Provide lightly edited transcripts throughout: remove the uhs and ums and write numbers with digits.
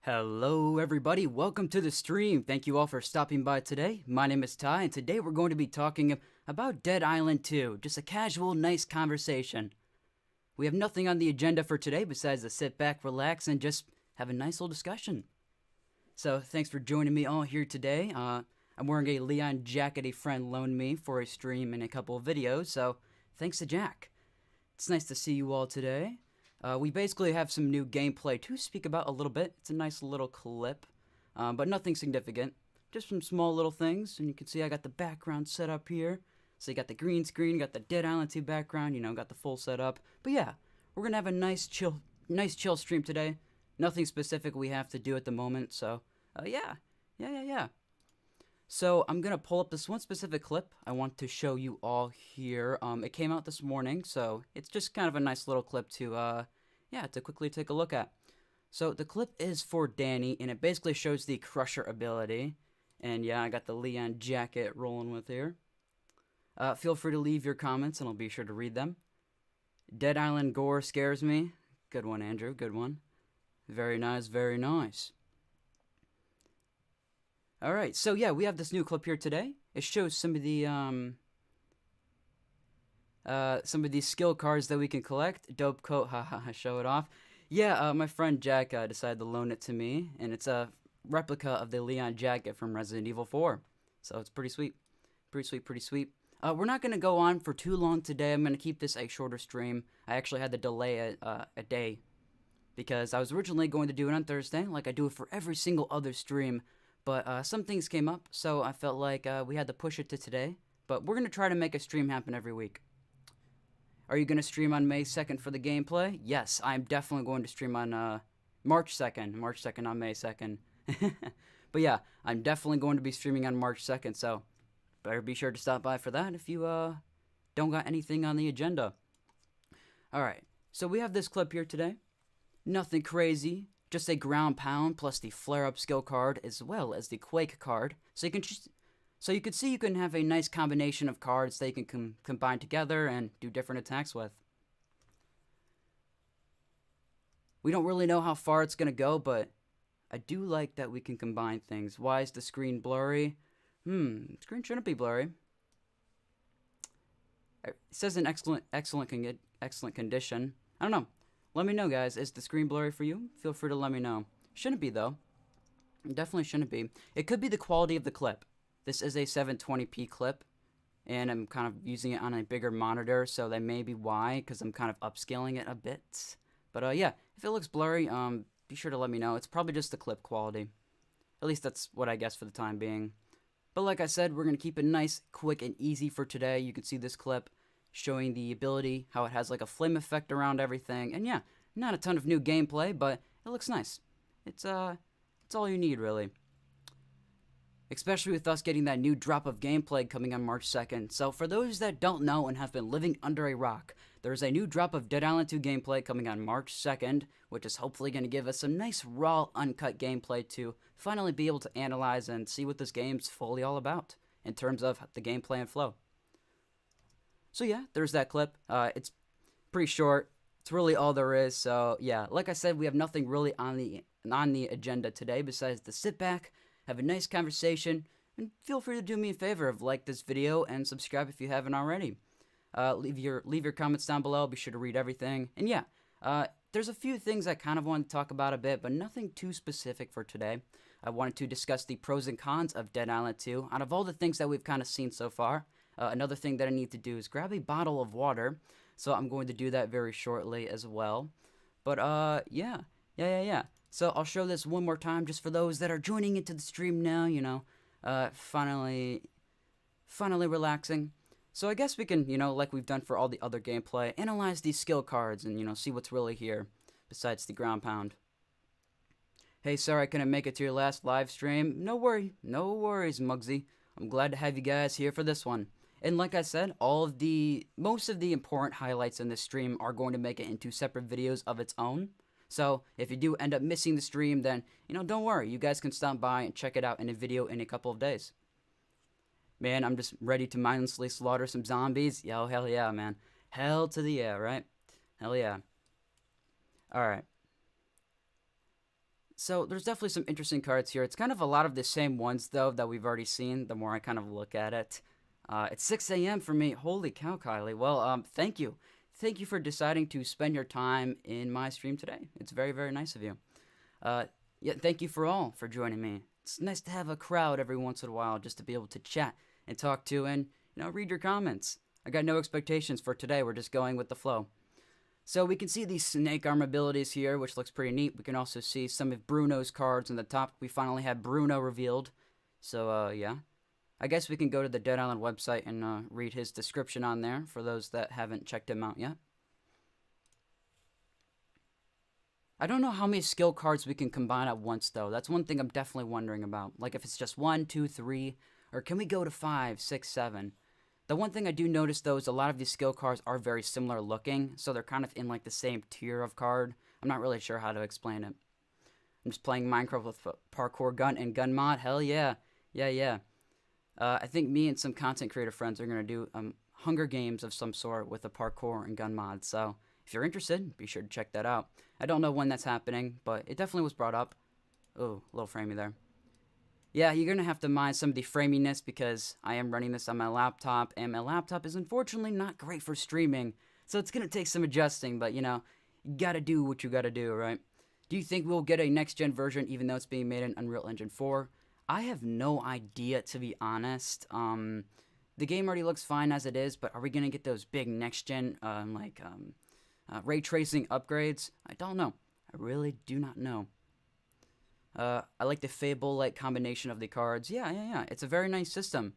Hello everybody, welcome to the stream. Thank you all for stopping by today. My name is Ty, and today we're going to be talking about Dead Island 2. Just a casual, nice conversation. We have nothing on the agenda for today besides to sit back, relax, and just have a nice little discussion. So thanks for joining me all here today. I'm wearing a Leon jacket a friend loaned me for a stream and a couple of videos, so thanks to Jack. It's nice to see you all today. We basically have some new gameplay to speak about a little bit. It's a nice little clip, but nothing significant. Just some small little things, and you can see I got the background set up here. So you got the green screen, got the Dead Island 2 background, got the full setup. But yeah, we're gonna have a nice chill stream today. Nothing specific we have to do at the moment, so yeah. So I'm gonna pull up this one specific clip I want to show you all here. It came out this morning, so it's just kind of a nice little clip to to quickly take a look at. So the clip is for Danny, and it basically shows the Crusher ability. And yeah, I got the Leon jacket rolling with here. Feel free to leave your comments, and I'll be sure to read them. Dead Island gore scares me. Good one, Andrew. Good one. Very nice, very nice. Alright, so yeah, we have this new clip here today. It shows some of these skill cards that we can collect. Dope coat, haha, show it off. Yeah, my friend Jack decided to loan it to me, and it's a replica of the Leon jacket from Resident Evil 4. So it's pretty sweet. Pretty sweet. We're not going to go on for too long today. I'm going to keep this a shorter stream. I actually had to delay it a day because I was originally going to do it on Thursday, like I do it for every single other stream. But some things came up, so I felt like we had to push it to today. But we're going to try to make a stream happen every week. Are you going to stream on May 2nd for the gameplay? Yes, I'm definitely going to stream on March 2nd. March 2nd on May 2nd. But yeah, I'm definitely going to be streaming on March 2nd, so better be sure to stop by for that if you don't got anything on the agenda. Alright, so we have this clip here today. Nothing crazy. Just a ground pound plus the flare-up skill card as well as the quake card. So you can see you can have a nice combination of cards that you can combine together and do different attacks with. We don't really know how far it's gonna go, but I do like that we can combine things. Why is the screen blurry? Screen shouldn't be blurry. It says in excellent condition. I don't know. Let me know, guys. Is the screen blurry for you? Feel free to let me know. Shouldn't be, though. Definitely shouldn't be. It could be the quality of the clip. This is a 720p clip, and I'm kind of using it on a bigger monitor, so that may be why, because I'm kind of upscaling it a bit. But yeah, if it looks blurry, be sure to let me know. It's probably just the clip quality. At least that's what I guess for the time being. But like I said, we're going to keep it nice, quick, and easy for today. You can see this clip showing the ability, how it has like a flame effect around everything. And yeah, not a ton of new gameplay, but it looks nice. It's all you need, really. Especially with us getting that new drop of gameplay coming on March 2nd. So for those that don't know and have been living under a rock, there's a new drop of Dead Island 2 gameplay coming on March 2nd, which is hopefully going to give us some nice raw, uncut gameplay to finally be able to analyze and see what this game's fully all about in terms of the gameplay and flow. So yeah, there's that clip. It's pretty short. It's really all there is. So yeah, like I said, we have nothing really on the agenda today besides to sit back, have a nice conversation, and feel free to do me a favor of like this video and subscribe if you haven't already. Leave your comments down below. Be sure to read everything. And yeah, there's a few things I kind of want to talk about a bit, but nothing too specific for today. I wanted to discuss the pros and cons of Dead Island 2 out of all the things that we've kind of seen so far. Another thing that I need to do is grab a bottle of water, so I'm going to do that very shortly as well. But yeah. So I'll show this one more time just for those that are joining into the stream now, finally relaxing. So I guess we can, like we've done for all the other gameplay, analyze these skill cards and, see what's really here besides the ground pound. Hey, sorry I couldn't make it to your last live stream. No worries, Muggsy. I'm glad to have you guys here for this one. And like I said, most of the important highlights in this stream are going to make it into separate videos of its own. So if you do end up missing the stream, then, don't worry. You guys can stop by and check it out in a video in a couple of days. Man, I'm just ready to mindlessly slaughter some zombies. Yo, hell yeah, man. Hell to the yeah, right? Hell yeah. Alright. So there's definitely some interesting cards here. It's kind of a lot of the same ones, though, that we've already seen, the more I kind of look at it. It's 6 a.m. for me. Holy cow, Kylie. Well, thank you. Thank you for deciding to spend your time in my stream today. It's very, very nice of you. Yeah, thank you for all for joining me. It's nice to have a crowd every once in a while just to be able to chat and talk to and, read your comments. I got no expectations for today. We're just going with the flow. So we can see these snake arm abilities here, which looks pretty neat. We can also see some of Bruno's cards on the top. We finally have Bruno revealed. So, yeah. I guess we can go to the Dead Island website and read his description on there for those that haven't checked him out yet. I don't know how many skill cards we can combine at once, though. That's one thing I'm definitely wondering about. Like, if it's just 1, 2, 3, or can we go to 5, 6, 7? The one thing I do notice, though, is a lot of these skill cards are very similar looking, so they're kind of in, like, the same tier of card. I'm not really sure how to explain it. I'm just playing Minecraft with parkour gun and gun mod. Hell yeah. Yeah. I think me and some content creator friends are going to do Hunger Games of some sort with a parkour and gun mod, so if you're interested, be sure to check that out. I don't know when that's happening, but it definitely was brought up. Oh, a little framey there. Yeah, you're going to have to mind some of the framiness because I am running this on my laptop, and my laptop is unfortunately not great for streaming, so it's going to take some adjusting, but, you got to do what you got to do, right? Do you think we'll get a next-gen version even though it's being made in Unreal Engine 4? I have no idea, to be honest. The game already looks fine as it is, but are we going to get those big next-gen, ray tracing upgrades? I don't know. I really do not know. I like the Fable-like combination of the cards. Yeah. It's a very nice system.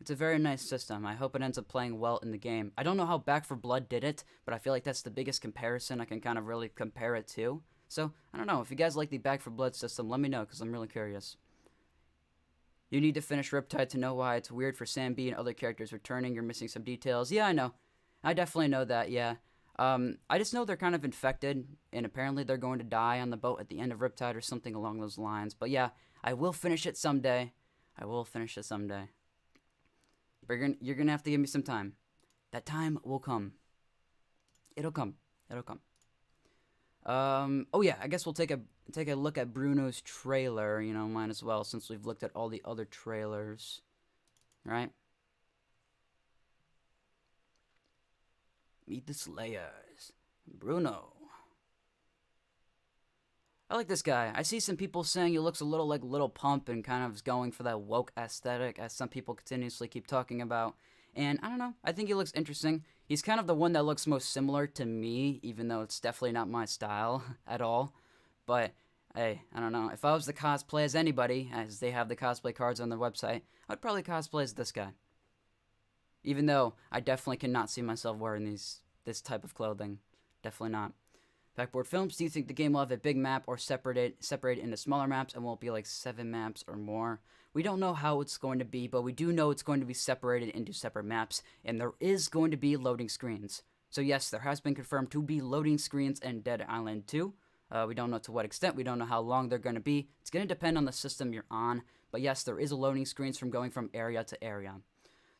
I hope it ends up playing well in the game. I don't know how Back 4 Blood did it, but I feel like that's the biggest comparison I can kind of really compare it to. So, I don't know. If you guys like the Back 4 Blood system, let me know, because I'm really curious. You need to finish Riptide to know why it's weird for Sam B and other characters returning. You're missing some details. Yeah, I know. I definitely know that, yeah. I just know they're kind of infected, and apparently they're going to die on the boat at the end of Riptide or something along those lines. But yeah, I will finish it someday. But you're gonna have to give me some time. That time will come. It'll come. Oh yeah, I guess we'll take a look at Bruno's trailer, might as well, since we've looked at all the other trailers. Right? Meet the Slayers. Bruno. I like this guy. I see some people saying he looks a little like Little Pump and kind of is going for that woke aesthetic, as some people continuously keep talking about. And I don't know. I think he looks interesting. He's kind of the one that looks most similar to me, even though it's definitely not my style at all. But, hey, I don't know. If I was to cosplay as anybody, as they have the cosplay cards on their website, I'd probably cosplay as this guy. Even though I definitely cannot see myself wearing this type of clothing. Definitely not. BackBoardFilms, do you think the game will have a big map or separate into smaller maps and won't be like 7 maps or more? We don't know how it's going to be, but we do know it's going to be separated into separate maps, and there is going to be loading screens. So yes, there has been confirmed to be loading screens in Dead Island 2. We don't know to what extent, we don't know how long they're going to be. It's going to depend on the system you're on, but yes, there is a loading screens from going from area to area.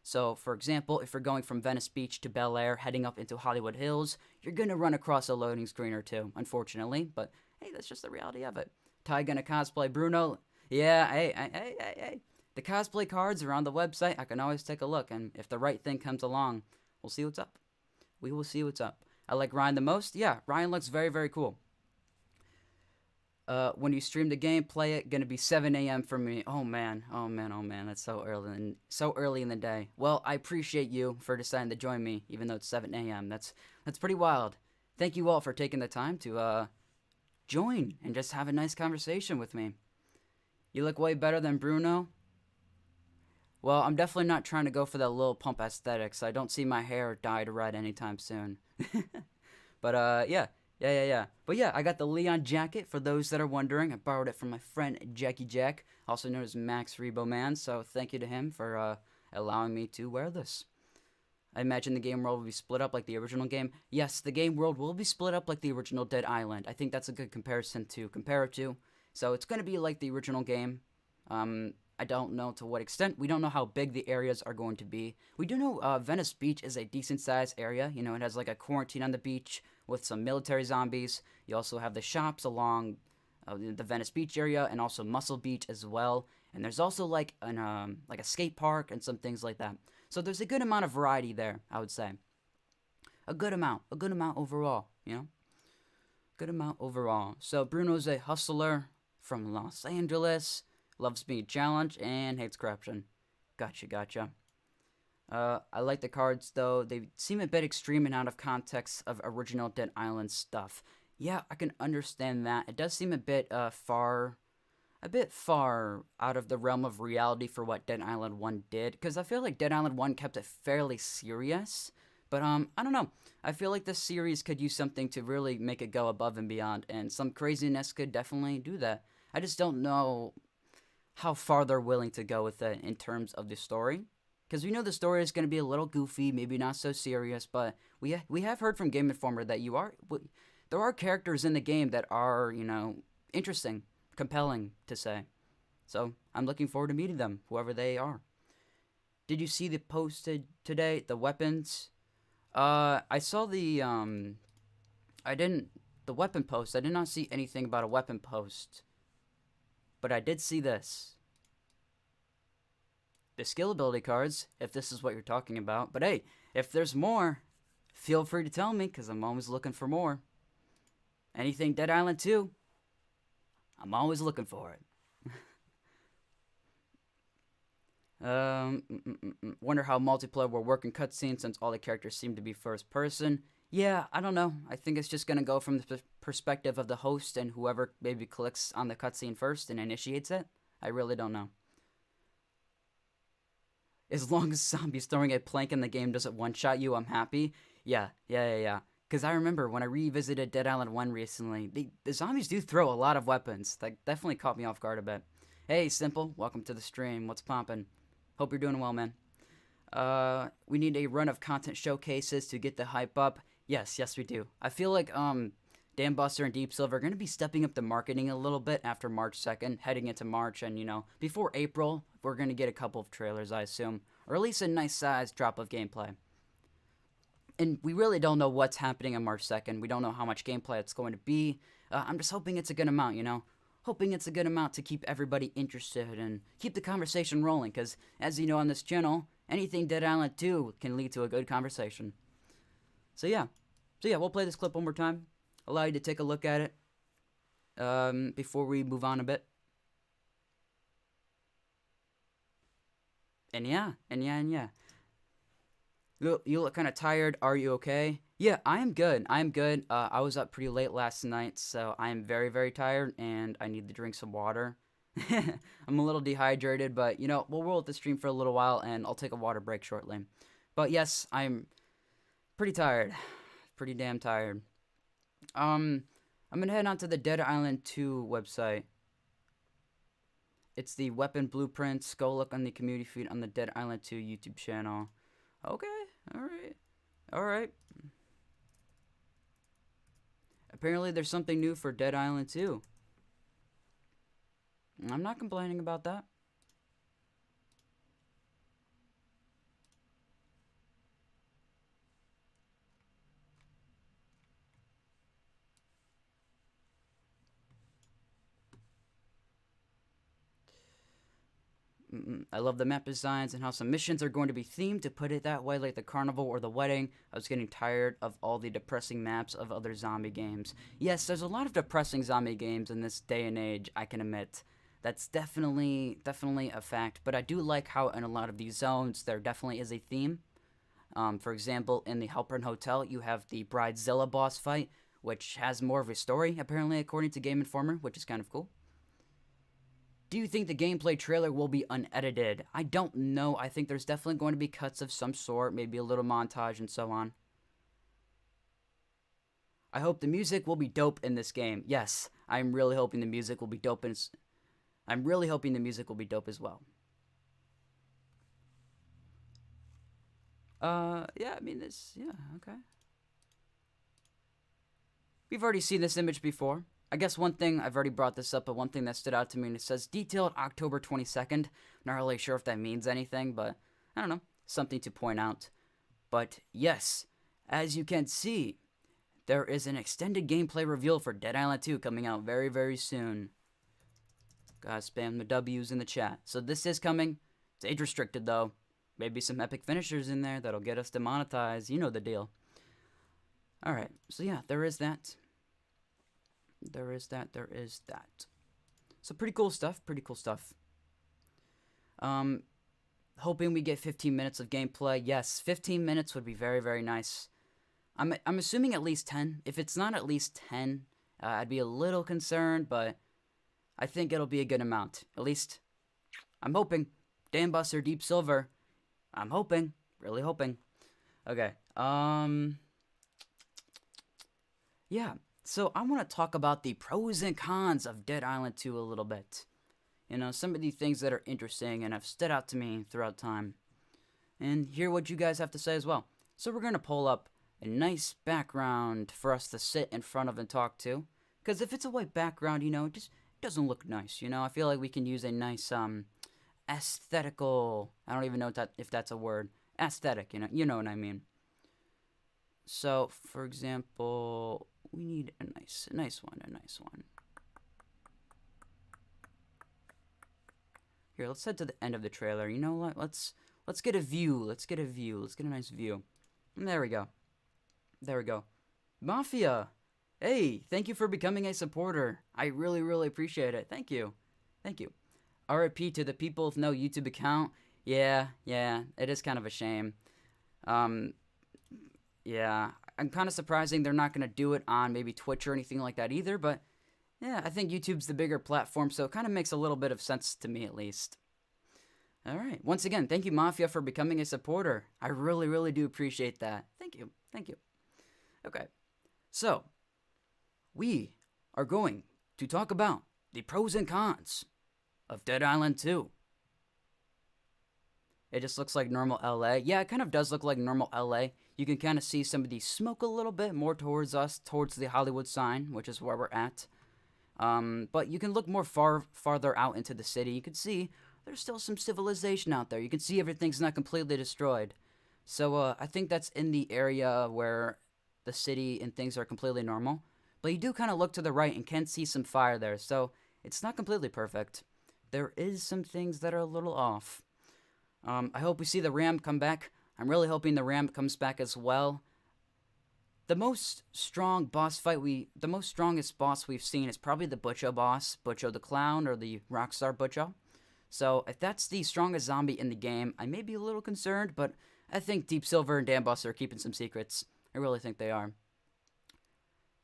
So, for example, if you're going from Venice Beach to Bel Air, heading up into Hollywood Hills, you're going to run across a loading screen or two, unfortunately. But, hey, that's just the reality of it. Ty gonna cosplay Bruno? Yeah, hey. The cosplay cards are on the website. I can always take a look, and if the right thing comes along, we'll see what's up. We will see what's up. I like Ryan the most. Yeah, Ryan looks very, very cool. When you stream the game, play it. Gonna be 7 a.m. for me. Oh man. That's so early in the day. Well, I appreciate you for deciding to join me, even though it's 7 a.m. That's pretty wild. Thank you all for taking the time to join and just have a nice conversation with me. You look way better than Bruno. Well, I'm definitely not trying to go for that Lil Pump aesthetic, so I don't see my hair dyed red anytime soon. But yeah. But yeah, I got the Leon jacket, for those that are wondering. I borrowed it from my friend Jackie Jack, also known as Max Rebo Man, so thank you to him for allowing me to wear this. I imagine the game world will be split up like the original game. Yes, the game world will be split up like the original Dead Island. I think that's a good comparison to compare it to. So it's going to be like the original game. I don't know to what extent. We don't know how big the areas are going to be. We do know Venice Beach is a decent-sized area. You know, it has like a quarantine on the beach with some military zombies. You also have the shops along the Venice Beach area, and also Muscle Beach as well. And there's also like like a skate park and some things like that. So there's a good amount of variety there, I would say. A good amount overall, you know? Good amount overall. So Bruno's a hustler from Los Angeles, loves being challenged, and hates corruption. Gotcha. I like the cards, though. They seem a bit extreme and out of context of original Dead Island stuff. Yeah, I can understand that. It does seem a bit far out of the realm of reality for what Dead Island 1 did, because I feel like Dead Island 1 kept it fairly serious. But I don't know. I feel like this series could use something to really make it go above and beyond, and some craziness could definitely do that. I just don't know how far they're willing to go with it in terms of the story. Because we know the story is going to be a little goofy, maybe not so serious, but we have heard from Game Informer that there are characters in the game that are, you know, interesting, compelling to say. So I'm looking forward to meeting them, whoever they are. Did you see the post today, the weapons? I saw the weapon post. I did not see anything about a weapon post. But I did see this. The skill ability cards, if this is what you're talking about. But hey, if there's more, feel free to tell me, because I'm always looking for more. Anything Dead Island 2, I'm always looking for it. Wonder how multiplayer will work in cutscenes since all the characters seem to be first person. Yeah, I don't know. I think it's just going to go from the perspective of the host and whoever maybe clicks on the cutscene first and initiates it. I really don't know. As long as zombies throwing a plank in the game doesn't one-shot you, I'm happy. Yeah. Because I remember when I revisited Dead Island 1 recently, the zombies do throw a lot of weapons. That definitely caught me off guard a bit. Hey, Simple, welcome to the stream. What's poppin'? Hope you're doing well, man. We need a run of content showcases to get the hype up. Yes, we do. I feel like Dan Buster and Deep Silver are going to be stepping up the marketing a little bit after March 2nd, heading into March, and, you know, before April, we're going to get a couple of trailers, I assume, or at least a nice sized drop of gameplay. And we really don't know what's happening on March 2nd. We don't know how much gameplay it's going to be. I'm just hoping it's a good amount, you know? Hoping it's a good amount to keep everybody interested and keep the conversation rolling, because, as you know on this channel, anything Dead Island 2 can lead to a good conversation. So yeah, we'll play this clip one more time. Allow you to take a look at it before we move on a bit. And yeah. You look kind of tired. Are you okay? Yeah, I am good. I was up pretty late last night, so I am very, very tired, and I need to drink some water. I'm a little dehydrated, but, you know, we'll roll with the stream for a little while, and I'll take a water break shortly. But yes, I'm pretty tired. Pretty damn tired. I'm gonna head on to the Dead Island 2 website. It's the weapon blueprints. Go look on the community feed on the Dead Island 2 YouTube channel. Okay, alright. Apparently there's something new for Dead Island 2. I'm not complaining about that. I love the map designs and how some missions are going to be themed, to put it that way, like the carnival or the wedding. I was getting tired of all the depressing maps of other zombie games. Yes, there's a lot of depressing zombie games in this day and age, I can admit. That's definitely a fact, but I do like how in a lot of these zones there definitely is a theme. For example, in the Halpern Hotel, you have the Bridezilla boss fight, which has more of a story, apparently, according to Game Informer, which is kind of cool. Do you think the gameplay trailer will be unedited? I don't know. I think there's definitely going to be cuts of some sort, maybe a little montage and so on. I hope the music will be dope in this game. Yes, I'm really hoping the music will be dope, and I'm really hoping the music will be dope as well. Yeah, I mean, okay. We've already seen this image before. I guess one thing, I've already brought this up, but one thing that stood out to me, and it says detailed October 22nd. Not really sure if that means anything, but I don't know. Something to point out. But yes, as you can see, there is an extended gameplay reveal for Dead Island 2 coming out very, very soon. Gotta spam the W's in the chat. So this is coming. It's age restricted though. Maybe some epic finishers in there that'll get us demonetized. You know the deal. Alright, so yeah, there is that. There is that. So pretty cool stuff. Hoping we get 15 minutes of gameplay. Yes, 15 minutes would be very, very nice. I'm assuming at least 10. If it's not at least 10, I'd be a little concerned, but I think it'll be a good amount. At least, I'm hoping. Dambuster, Deep Silver. I'm hoping. Really hoping. Okay. Yeah. So I want to talk about the pros and cons of Dead Island 2 a little bit. You know, some of the things that are interesting and have stood out to me throughout time. And hear what you guys have to say as well. So we're going to pull up a nice background for us to sit in front of and talk to. Because if it's a white background, you know, it just doesn't look nice. You know, I feel like we can use a nice, aesthetical, I don't even know if that's a word. Aesthetic, you know what I mean. So, for example, we need a nice one. Here, let's head to the end of the trailer. You know what? Let's get a view. Let's get a nice view. And there we go. Mafia! Hey, thank you for becoming a supporter. I really, really appreciate it. Thank you. RIP to the people with no YouTube account. Yeah, it is kind of a shame. Yeah, I'm kind of surprising they're not going to do it on maybe Twitch or anything like that either, but yeah, I think YouTube's the bigger platform, so it kind of makes a little bit of sense to me at least. Alright, once again, thank you Mafia for becoming a supporter. I really, really do appreciate that. Thank you. Okay, so, we are going to talk about the pros and cons of Dead Island 2. It just looks like normal LA. Yeah, it kind of does look like normal LA. You can kind of see some of the smoke a little bit more towards us, towards the Hollywood sign, which is where we're at. But you can look more farther out into the city. You can see there's still some civilization out there. You can see everything's not completely destroyed. So I think that's in the area where the city and things are completely normal. But you do kind of look to the right and can see some fire there. So it's not completely perfect. There is some things that are a little off. I hope we see the Ram come back. I'm really hoping the Ram comes back as well. The most strongest boss we've seen is probably the Butcho boss, Butcho the Clown, or the Rockstar Butcho. So if that's the strongest zombie in the game, I may be a little concerned, but I think Deep Silver and Dambuster are keeping some secrets. I really think they are.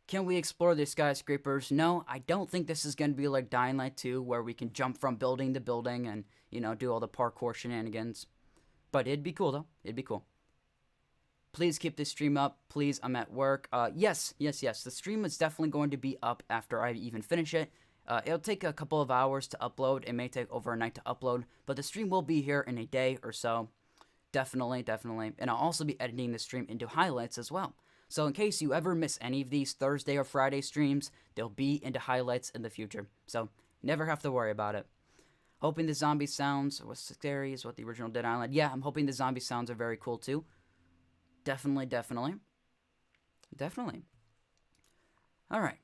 Can we explore the skyscrapers? No, I don't think this is going to be like Dying Light 2, where we can jump from building to building and, you know, do all the parkour shenanigans. But it'd be cool, though. It'd be cool. Please keep this stream up. Please, I'm at work. Yes. The stream is definitely going to be up after I even finish it. It'll take a couple of hours to upload. It may take over a night to upload. But the stream will be here in a day or so. Definitely. And I'll also be editing the stream into highlights as well. So in case you ever miss any of these Thursday or Friday streams, they'll be into highlights in the future. So never have to worry about it. Hoping the zombie sounds was scary is what the original Dead Island. Yeah, I'm hoping the zombie sounds are very cool too. Definitely. Alright.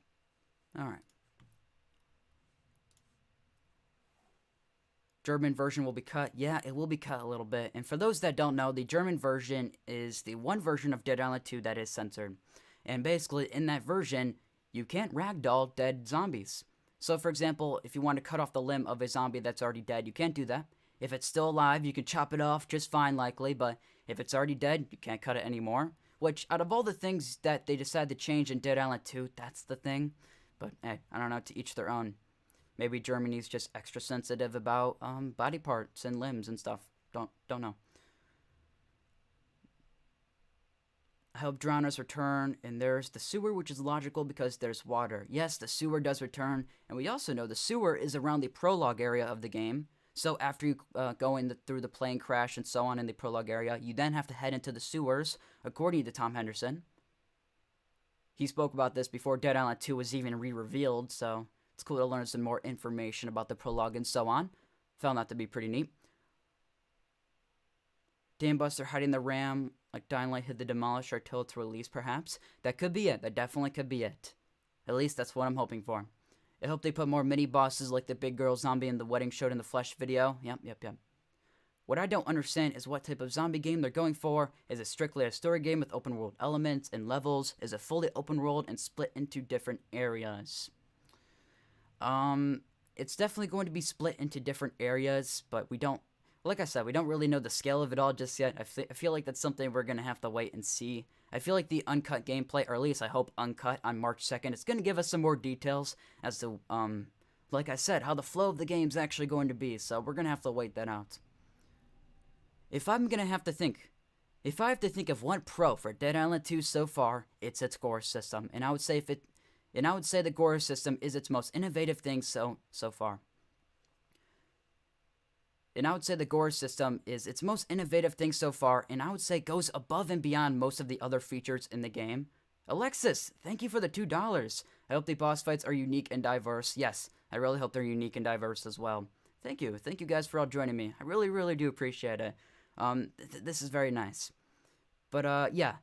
German version will be cut. Yeah, it will be cut a little bit. And for those that don't know, the German version is the one version of Dead Island 2 that is censored. And basically, in that version, you can't ragdoll dead zombies. So, for example, if you want to cut off the limb of a zombie that's already dead, you can't do that. If it's still alive, you can chop it off just fine, likely. But if it's already dead, you can't cut it anymore. Which, out of all the things that they decided to change in Dead Island 2, that's the thing. But, hey, I don't know, to each their own. Maybe Germany's just extra sensitive about body parts and limbs and stuff. Don't know. I hope drowners return, and there's the sewer, which is logical because there's water. Yes, the sewer does return, and we also know the sewer is around the prologue area of the game. So after you go through the plane crash and so on in the prologue area, you then have to head into the sewers, according to Tom Henderson. He spoke about this before Dead Island 2 was even re-revealed, so it's cool to learn some more information about the prologue and so on. Found that to be pretty neat. Dambuster hiding the Ram Like Dying Light hit the Demolisher till its release, perhaps? That could be it. That definitely could be it. At least that's what I'm hoping for. I hope they put more mini-bosses like the big girl zombie in the wedding showed in the Flesh video. Yep. What I don't understand is what type of zombie game they're going for. Is it strictly a story game with open world elements and levels? Is it fully open world and split into different areas? It's definitely going to be split into different areas, but we don't, like I said, we don't really know the scale of it all just yet. I feel like that's something we're going to have to wait and see. I feel like the uncut gameplay, or at least I hope uncut on March 2nd, it's going to give us some more details as to, like I said, how the flow of the game's actually going to be, so we're going to have to wait that out. If I have to think of one pro for Dead Island 2 so far, it's its gore system, and I would say the gore system is its most innovative thing so far. And I would say the gore system is its most innovative thing so far, and I would say goes above and beyond most of the other features in the game. Alexis, thank you for the $2. I hope the boss fights are unique and diverse. Yes, I really hope they're unique and diverse as well. Thank you guys for all joining me. I really do appreciate it. This is very nice. But yeah.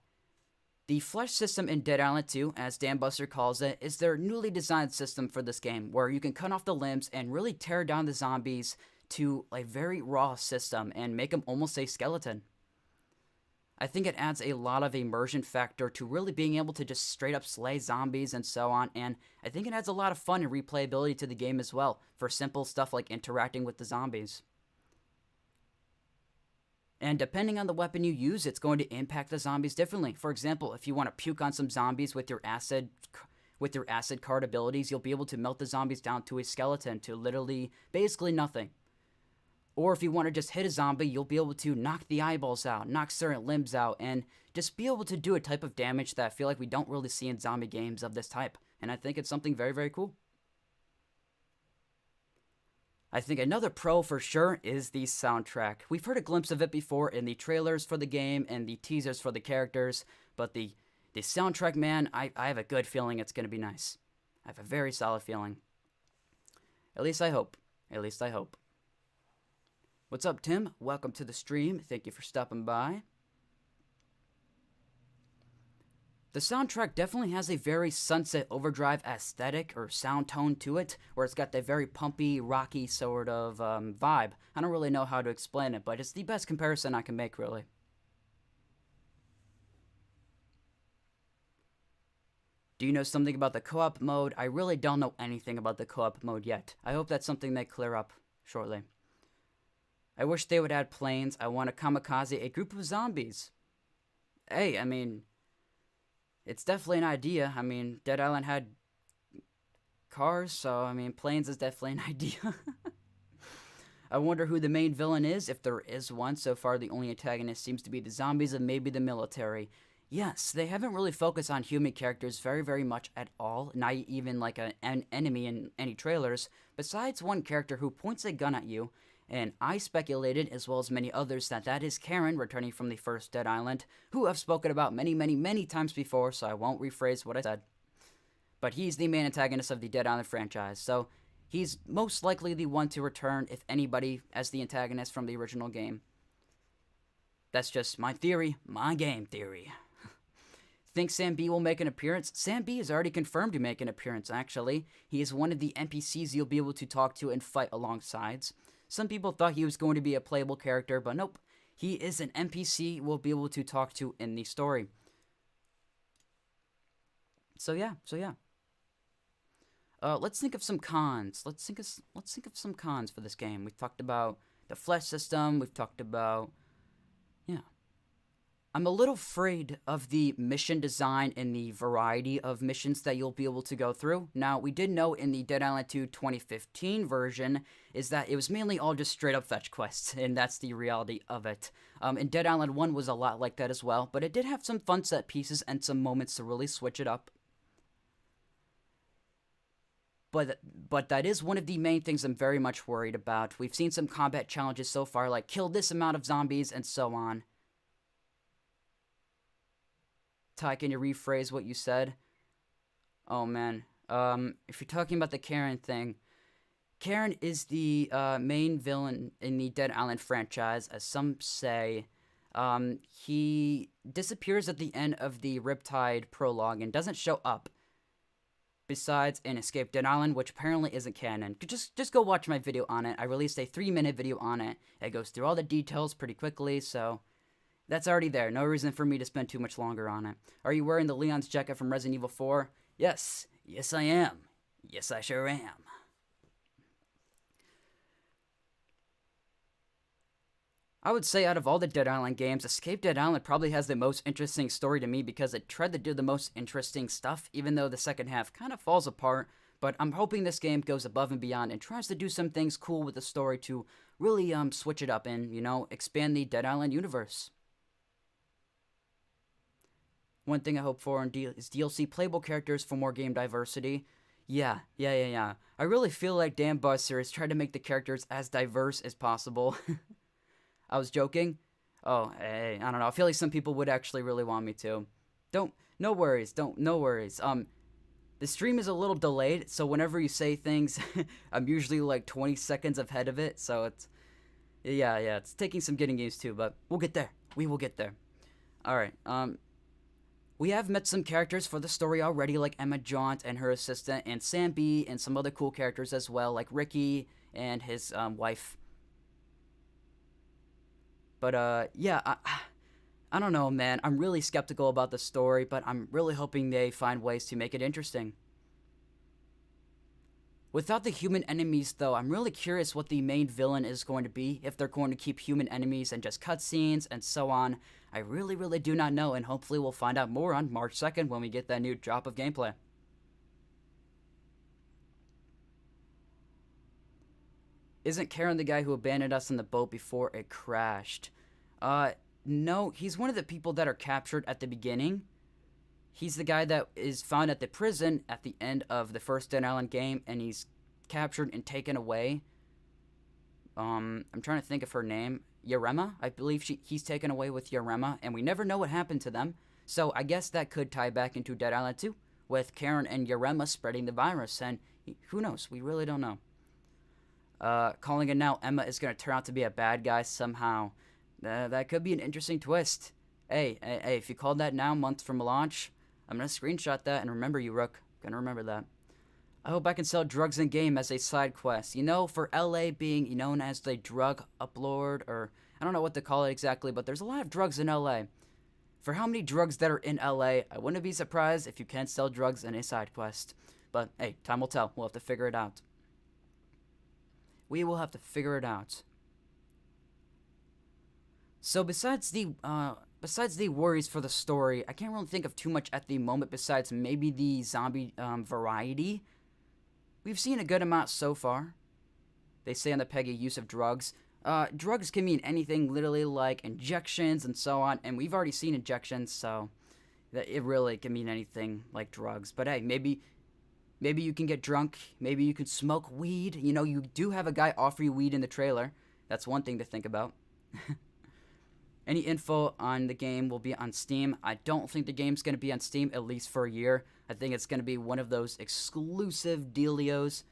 The flesh system in Dead Island 2, as Dan Buster calls it, is their newly designed system for this game, where you can cut off the limbs and really tear down the zombies to a very raw system and make them almost a skeleton. I think it adds a lot of immersion factor to really being able to just straight up slay zombies and so on, and I think it adds a lot of fun and replayability to the game as well, for simple stuff like interacting with the zombies. And depending on the weapon you use, it's going to impact the zombies differently. For example, if you want to puke on some zombies with your acid card abilities, you'll be able to melt the zombies down to a skeleton, to literally basically nothing. Or if you want to just hit a zombie, you'll be able to knock the eyeballs out, knock certain limbs out, and just be able to do a type of damage that I feel like we don't really see in zombie games of this type. And I think it's something very cool. I think another pro for sure is the soundtrack. We've heard a glimpse of it before in the trailers for the game and the teasers for the characters, but the soundtrack, man, I have a good feeling it's going to be nice. I have a very solid feeling. At least I hope. What's up, Tim? Welcome to the stream. Thank you for stopping by. The soundtrack definitely has a very Sunset Overdrive aesthetic or sound tone to it, where it's got that very pumpy, rocky sort of vibe. I don't really know how to explain it, but it's the best comparison I can make, really. Do you know something about the co-op mode? I really don't know anything about the co-op mode yet. I hope that's something they clear up shortly. I wish they would add planes. I want to kamikaze a group of zombies. Hey, I mean, it's definitely an idea. I mean, Dead Island had cars, so, I mean, planes is definitely an idea. I wonder who the main villain is, if there is one. So far, the only antagonist seems to be the zombies and maybe the military. Yes, they haven't really focused on human characters very much at all, not even like an enemy in any trailers, besides one character who points a gun at you, and I speculated, as well as many others, that is Karen, returning from the first Dead Island, who I've spoken about many times before, so I won't rephrase what I said. But he's the main antagonist of the Dead Island franchise, so he's most likely the one to return, if anybody, as the antagonist from the original game. That's just my theory, my game theory. Think Sam B will make an appearance? Sam B is already confirmed to make an appearance, actually. He is one of the NPCs you'll be able to talk to and fight alongside. Some people thought he was going to be a playable character, but nope. He is an NPC we'll be able to talk to in the story. So yeah. Let's think of some cons. Let's think of some cons for this game. We've talked about the flesh system. We've talked about, yeah. I'm a little afraid of the mission design and the variety of missions that you'll be able to go through. Now, we did know in the Dead Island 2 2015 version is that it was mainly all just straight up fetch quests, and that's the reality of it. And Dead Island 1 was a lot like that as well, but it did have some fun set pieces and some moments to really switch it up. But that is one of the main things I'm very much worried about. We've seen some combat challenges so far, like kill this amount of zombies and so on. Ty, can you rephrase what you said? Oh, man. If you're talking about the Karen thing, Karen is the main villain in the Dead Island franchise, as some say. He disappears at the end of the Riptide prologue and doesn't show up. Besides in Escape Dead Island, which apparently isn't canon. Just go watch my video on it. I released a 3-minute video on it. It goes through all the details pretty quickly, so that's already there. No reason for me to spend too much longer on it. Are you wearing the Leon's jacket from Resident Evil 4? Yes. Yes, I am. Yes, I sure am. I would say out of all the Dead Island games, Escape Dead Island probably has the most interesting story to me because it tried to do the most interesting stuff, even though the second half kind of falls apart. But I'm hoping this game goes above and beyond and tries to do some things cool with the story to really switch it up and, expand the Dead Island universe. One thing I hope for is DLC playable characters for more game diversity. Yeah. I really feel like Dan Buster has tried to make the characters as diverse as possible. I was joking. Oh, hey, I don't know. I feel like some people would actually really want me to. No worries. No worries. The stream is a little delayed, so whenever you say things, I'm usually like 20 seconds ahead of it, so it's taking some getting used to, but we'll get there. We will get there. Alright, we have met some characters for the story already, like Emma Jaunt and her assistant, and Sam B, and some other cool characters as well, like Ricky and his wife. But, I don't know, man. I'm really skeptical about the story, but I'm really hoping they find ways to make it interesting. Without the human enemies, though, I'm really curious what the main villain is going to be, if they're going to keep human enemies and just cutscenes and so on. I really do not know, and hopefully we'll find out more on March 2nd when we get that new drop of gameplay. Isn't Karen the guy who abandoned us on the boat before it crashed? No, he's one of the people that are captured at the beginning. He's the guy that is found at the prison at the end of the first Dead Island game, and he's captured and taken away. I'm trying to think of her name. Yarema? I believe he's taken away with Yarema, and we never know what happened to them. So I guess that could tie back into Dead Island 2, with Karen and Yarema spreading the virus, and who knows? We really don't know. Calling it now, Emma is going to turn out to be a bad guy somehow. That could be an interesting twist. Hey, if you called that now, months from launch, I'm going to screenshot that and remember you, Rook. Gonna remember that. I hope I can sell drugs in-game as a side quest. For LA being known as the drug uplord, or I don't know what to call it exactly, but there's a lot of drugs in LA. For how many drugs that are in LA, I wouldn't be surprised if you can't sell drugs in a side quest. But, hey, time will tell. We'll have to figure it out. We will have to figure it out. So besides the worries for the story, I can't really think of too much at the moment besides maybe the zombie variety. We've seen a good amount so far. They say on the Peggy use of drugs. Drugs can mean anything, literally like injections and so on, and we've already seen injections, so that it really can mean anything like drugs. But hey, maybe you can get drunk. Maybe you can smoke weed. You do have a guy offer you weed in the trailer. That's one thing to think about. Any info on the game will be on Steam. I don't think the game's going to be on Steam at least for a year. I think it's going to be one of those exclusive dealios.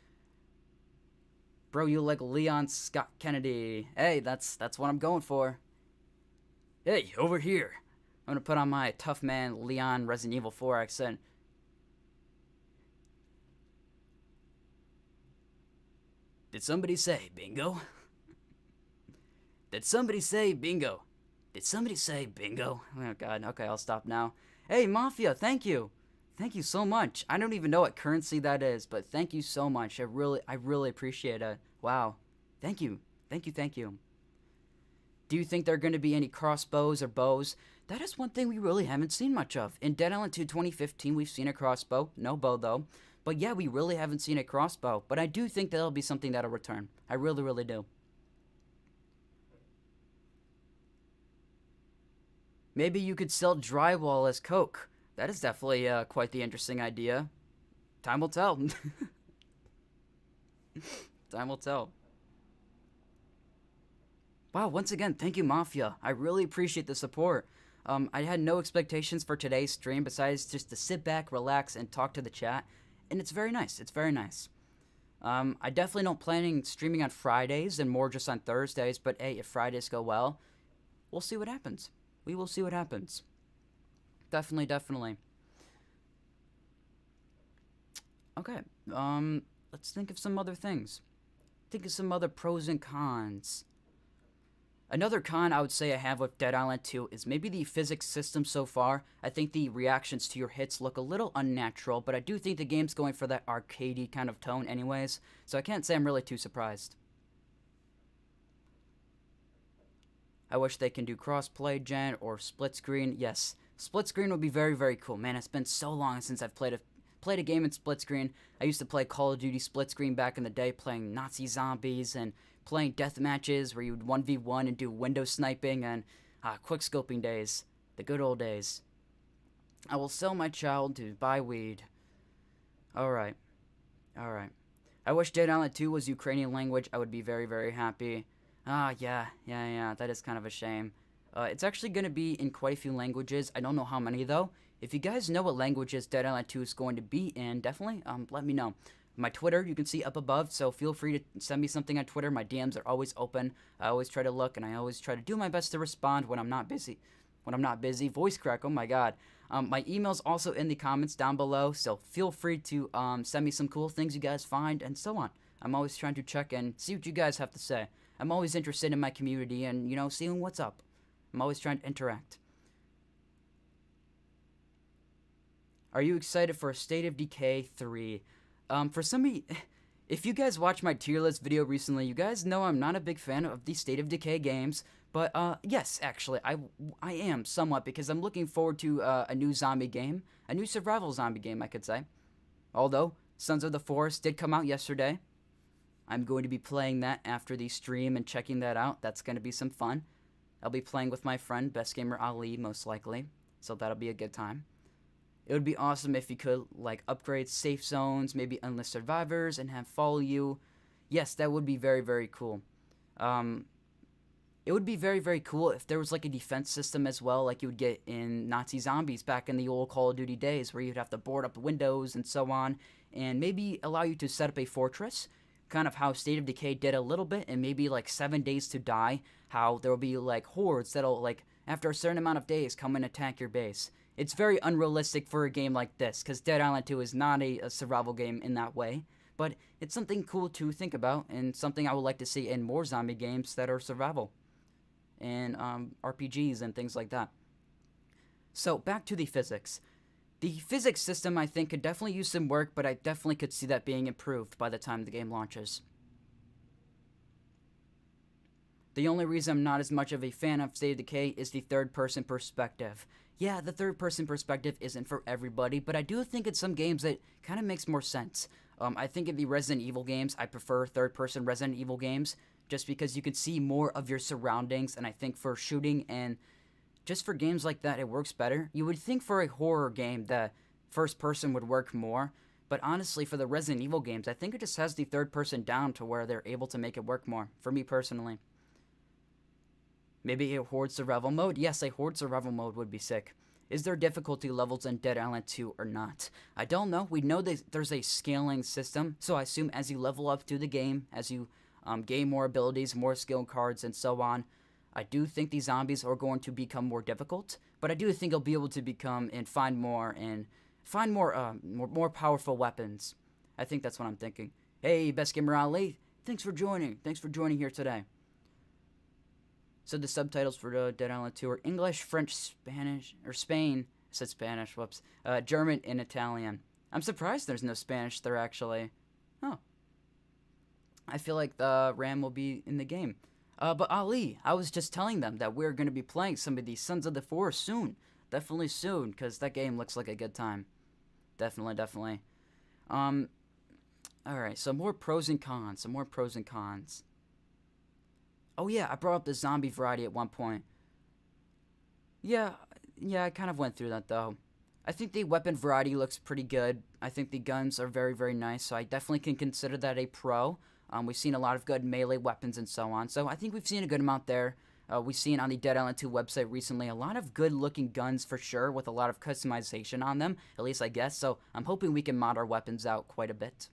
Bro, you like Leon Scott Kennedy. Hey, that's what I'm going for. Hey, over here. I'm going to put on my tough man Leon Resident Evil 4 accent. Did somebody say bingo? Did somebody say bingo? Did somebody say bingo? Oh, God. Okay, I'll stop now. Hey, Mafia, thank you. Thank you so much. I don't even know what currency that is, but thank you so much. I really appreciate it. Wow. Thank you. Thank you. Do you think there are going to be any crossbows or bows? That is one thing we really haven't seen much of. In Dead Island 2 2015, we've seen a crossbow. No bow, though. But yeah, we really haven't seen a crossbow. But I do think that'll be something that'll return. I really do. Maybe you could sell drywall as coke. That is definitely quite the interesting idea. Time will tell. Time will tell. Wow, once again, thank you, Mafia. I really appreciate the support. I had no expectations for today's stream besides just to sit back, relax, and talk to the chat. And it's very nice. It's very nice. I definitely don't planning streaming on Fridays and more just on Thursdays. But hey, if Fridays go well, we'll see what happens. We will see what happens. Definitely, definitely. Okay, let's think of some other things. Think of some other pros and cons. Another con I would say I have with Dead Island 2 is maybe the physics system so far. I think the reactions to your hits look a little unnatural, but I do think the game's going for that arcadey kind of tone anyways, so I can't say I'm really too surprised. I wish they can do cross-play gen or split screen. Yes, split screen would be very, very cool. Man, it's been so long since I've played a game in split screen. I used to play Call of Duty split screen back in the day, playing Nazi zombies and playing death matches where you would 1v1 and do window sniping and quick scoping days. The good old days. I will sell my child to buy weed. Alright. Alright. I wish Dead Island 2 was Ukrainian language. I would be very, very happy. Yeah. That is kind of a shame. It's actually going to be in quite a few languages. I don't know how many, though. If you guys know what languages Dead Island 2 is going to be in, definitely let me know. My Twitter, you can see up above, so feel free to send me something on Twitter. My DMs are always open. I always try to look, and I always try to do my best to respond when I'm not busy. Voice crack, oh my god. My email's also in the comments down below, so feel free to send me some cool things you guys find, and so on. I'm always trying to check and see what you guys have to say. I'm always interested in my community and, you know, seeing what's up. I'm always trying to interact. Are you excited for State of Decay 3? For some of you, if you guys watched my tier list video recently, you guys know I'm not a big fan of the State of Decay games. But, yes, actually, I am somewhat, because I'm looking forward to a new zombie game. A new survival zombie game, I could say. Although, Sons of the Forest did come out yesterday. I'm going to be playing that after the stream and checking that out. That's going to be some fun. I'll be playing with my friend, Best Gamer Ali, most likely. So that'll be a good time. It would be awesome if you could, like, upgrade safe zones, maybe endless survivors, and have follow you. Yes, that would be very, very cool. It would be very, very cool if there was, like, a defense system as well, like you would get in Nazi Zombies back in the old Call of Duty days, where you'd have to board up the windows and so on, and maybe allow you to set up a fortress, kind of how State of Decay did a little bit, and maybe, like, 7 Days to Die, how there will be, like, hordes that'll, like, after a certain amount of days, come and attack your base. It's very unrealistic for a game like this, because Dead Island 2 is not a survival game in that way. But it's something cool to think about, and something I would like to see in more zombie games that are survival. And RPGs and things like that. So, back to the physics. The physics system, I think, could definitely use some work, but I definitely could see that being improved by the time the game launches. The only reason I'm not as much of a fan of State of Decay is the third-person perspective. Yeah, the third-person perspective isn't for everybody, but I do think in some games it kind of makes more sense. I think in the Resident Evil games, I prefer third-person Resident Evil games, just because you can see more of your surroundings, and I think for shooting and just for games like that, it works better. You would think for a horror game that first-person would work more, but honestly, for the Resident Evil games, I think it just has the third-person down to where they're able to make it work more, for me personally. Maybe a Horde survival mode? Yes, a Horde survival mode would be sick. Is there difficulty levels in Dead Island 2 or not? I don't know. We know that there's a scaling system, so I assume as you level up through the game, as you gain more abilities, more skill cards, and so on, I do think these zombies are going to become more difficult, but I do think you'll be able to become and find more powerful weapons. I think that's what I'm thinking. Hey, Best Gamer Ali, thanks for joining. Thanks for joining here today. So the subtitles for Dead Island 2 are English, French, Spanish, or Spain. I said Spanish, whoops. German, and Italian. I'm surprised there's no Spanish there, actually. Oh. I feel like the RAM will be in the game. But Ali, I was just telling them that we're going to be playing some of these Sons of the Forest soon. Definitely soon, because that game looks like a good time. Definitely. Alright, so more pros and cons. Oh yeah, I brought up the zombie variety at one point. Yeah, I kind of went through that though. I think the weapon variety looks pretty good. I think the guns are very, very nice, so I definitely can consider that a pro. We've seen a lot of good melee weapons and so on, so I think we've seen a good amount there. We've seen on the Dead Island 2 website recently a lot of good-looking guns for sure, with a lot of customization on them, at least I guess, so I'm hoping we can mod our weapons out quite a bit.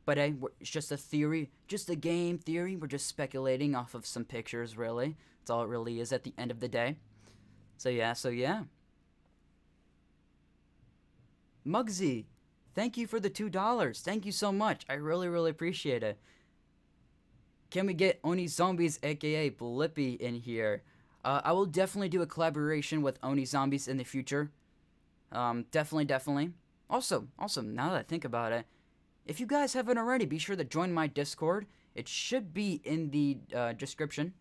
But hey, it's just a theory, just a game theory. We're just speculating off of some pictures, really. That's all it really is at the end of the day. So yeah. Muggsy, thank you for the $2. Thank you so much. I really, really appreciate it. Can we get Oni Zombies, aka Blippi, in here? I will definitely do a collaboration with Oni Zombies in the future. Definitely. Also, now that I think about it, if you guys haven't already, be sure to join my Discord. It should be in the description.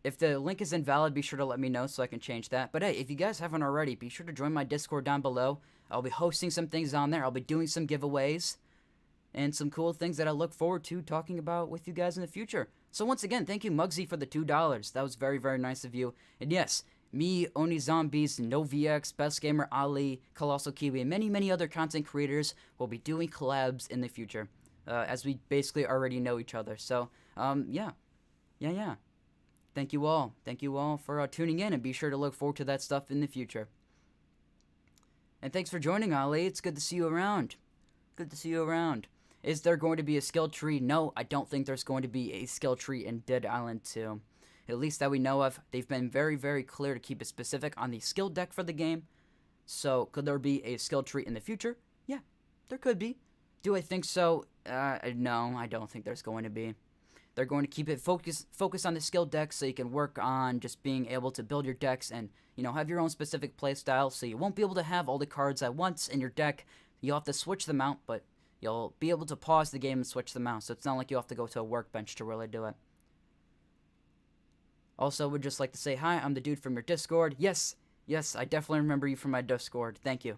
If the link is invalid, be sure to let me know so I can change that. But hey, if you guys haven't already, be sure to join my Discord down below. I'll be hosting some things on there. I'll be doing some giveaways and some cool things that I look forward to talking about with you guys in the future. So once again, thank you, Muggsy, for the $2. That was very, very nice of you. And yes, me, Oni Zombies, NoVX, Best Gamer Ali, Colossal Kiwi, and many, many other content creators will be doing collabs in the future, as we basically already know each other. So, yeah. Thank you all. Thank you all for tuning in, and be sure to look forward to that stuff in the future. And thanks for joining, Ali. It's good to see you around. Good to see you around. Is there going to be a skill tree? No, I don't think there's going to be a skill tree in Dead Island 2. At least that we know of. They've been very, very clear to keep it specific on the skill deck for the game. So, could there be a skill tree in the future? Yeah, there could be. Do I think so? No, I don't think there's going to be. They're going to keep it focus on the skill deck so you can work on just being able to build your decks and, you know, have your own specific playstyle. So you won't be able to have all the cards at once in your deck. You'll have to switch them out, but you'll be able to pause the game and switch them out. So it's not like you have to go to a workbench to really do it. Also, would just like to say hi, I'm the dude from your Discord. Yes, I definitely remember you from my Discord. Thank you.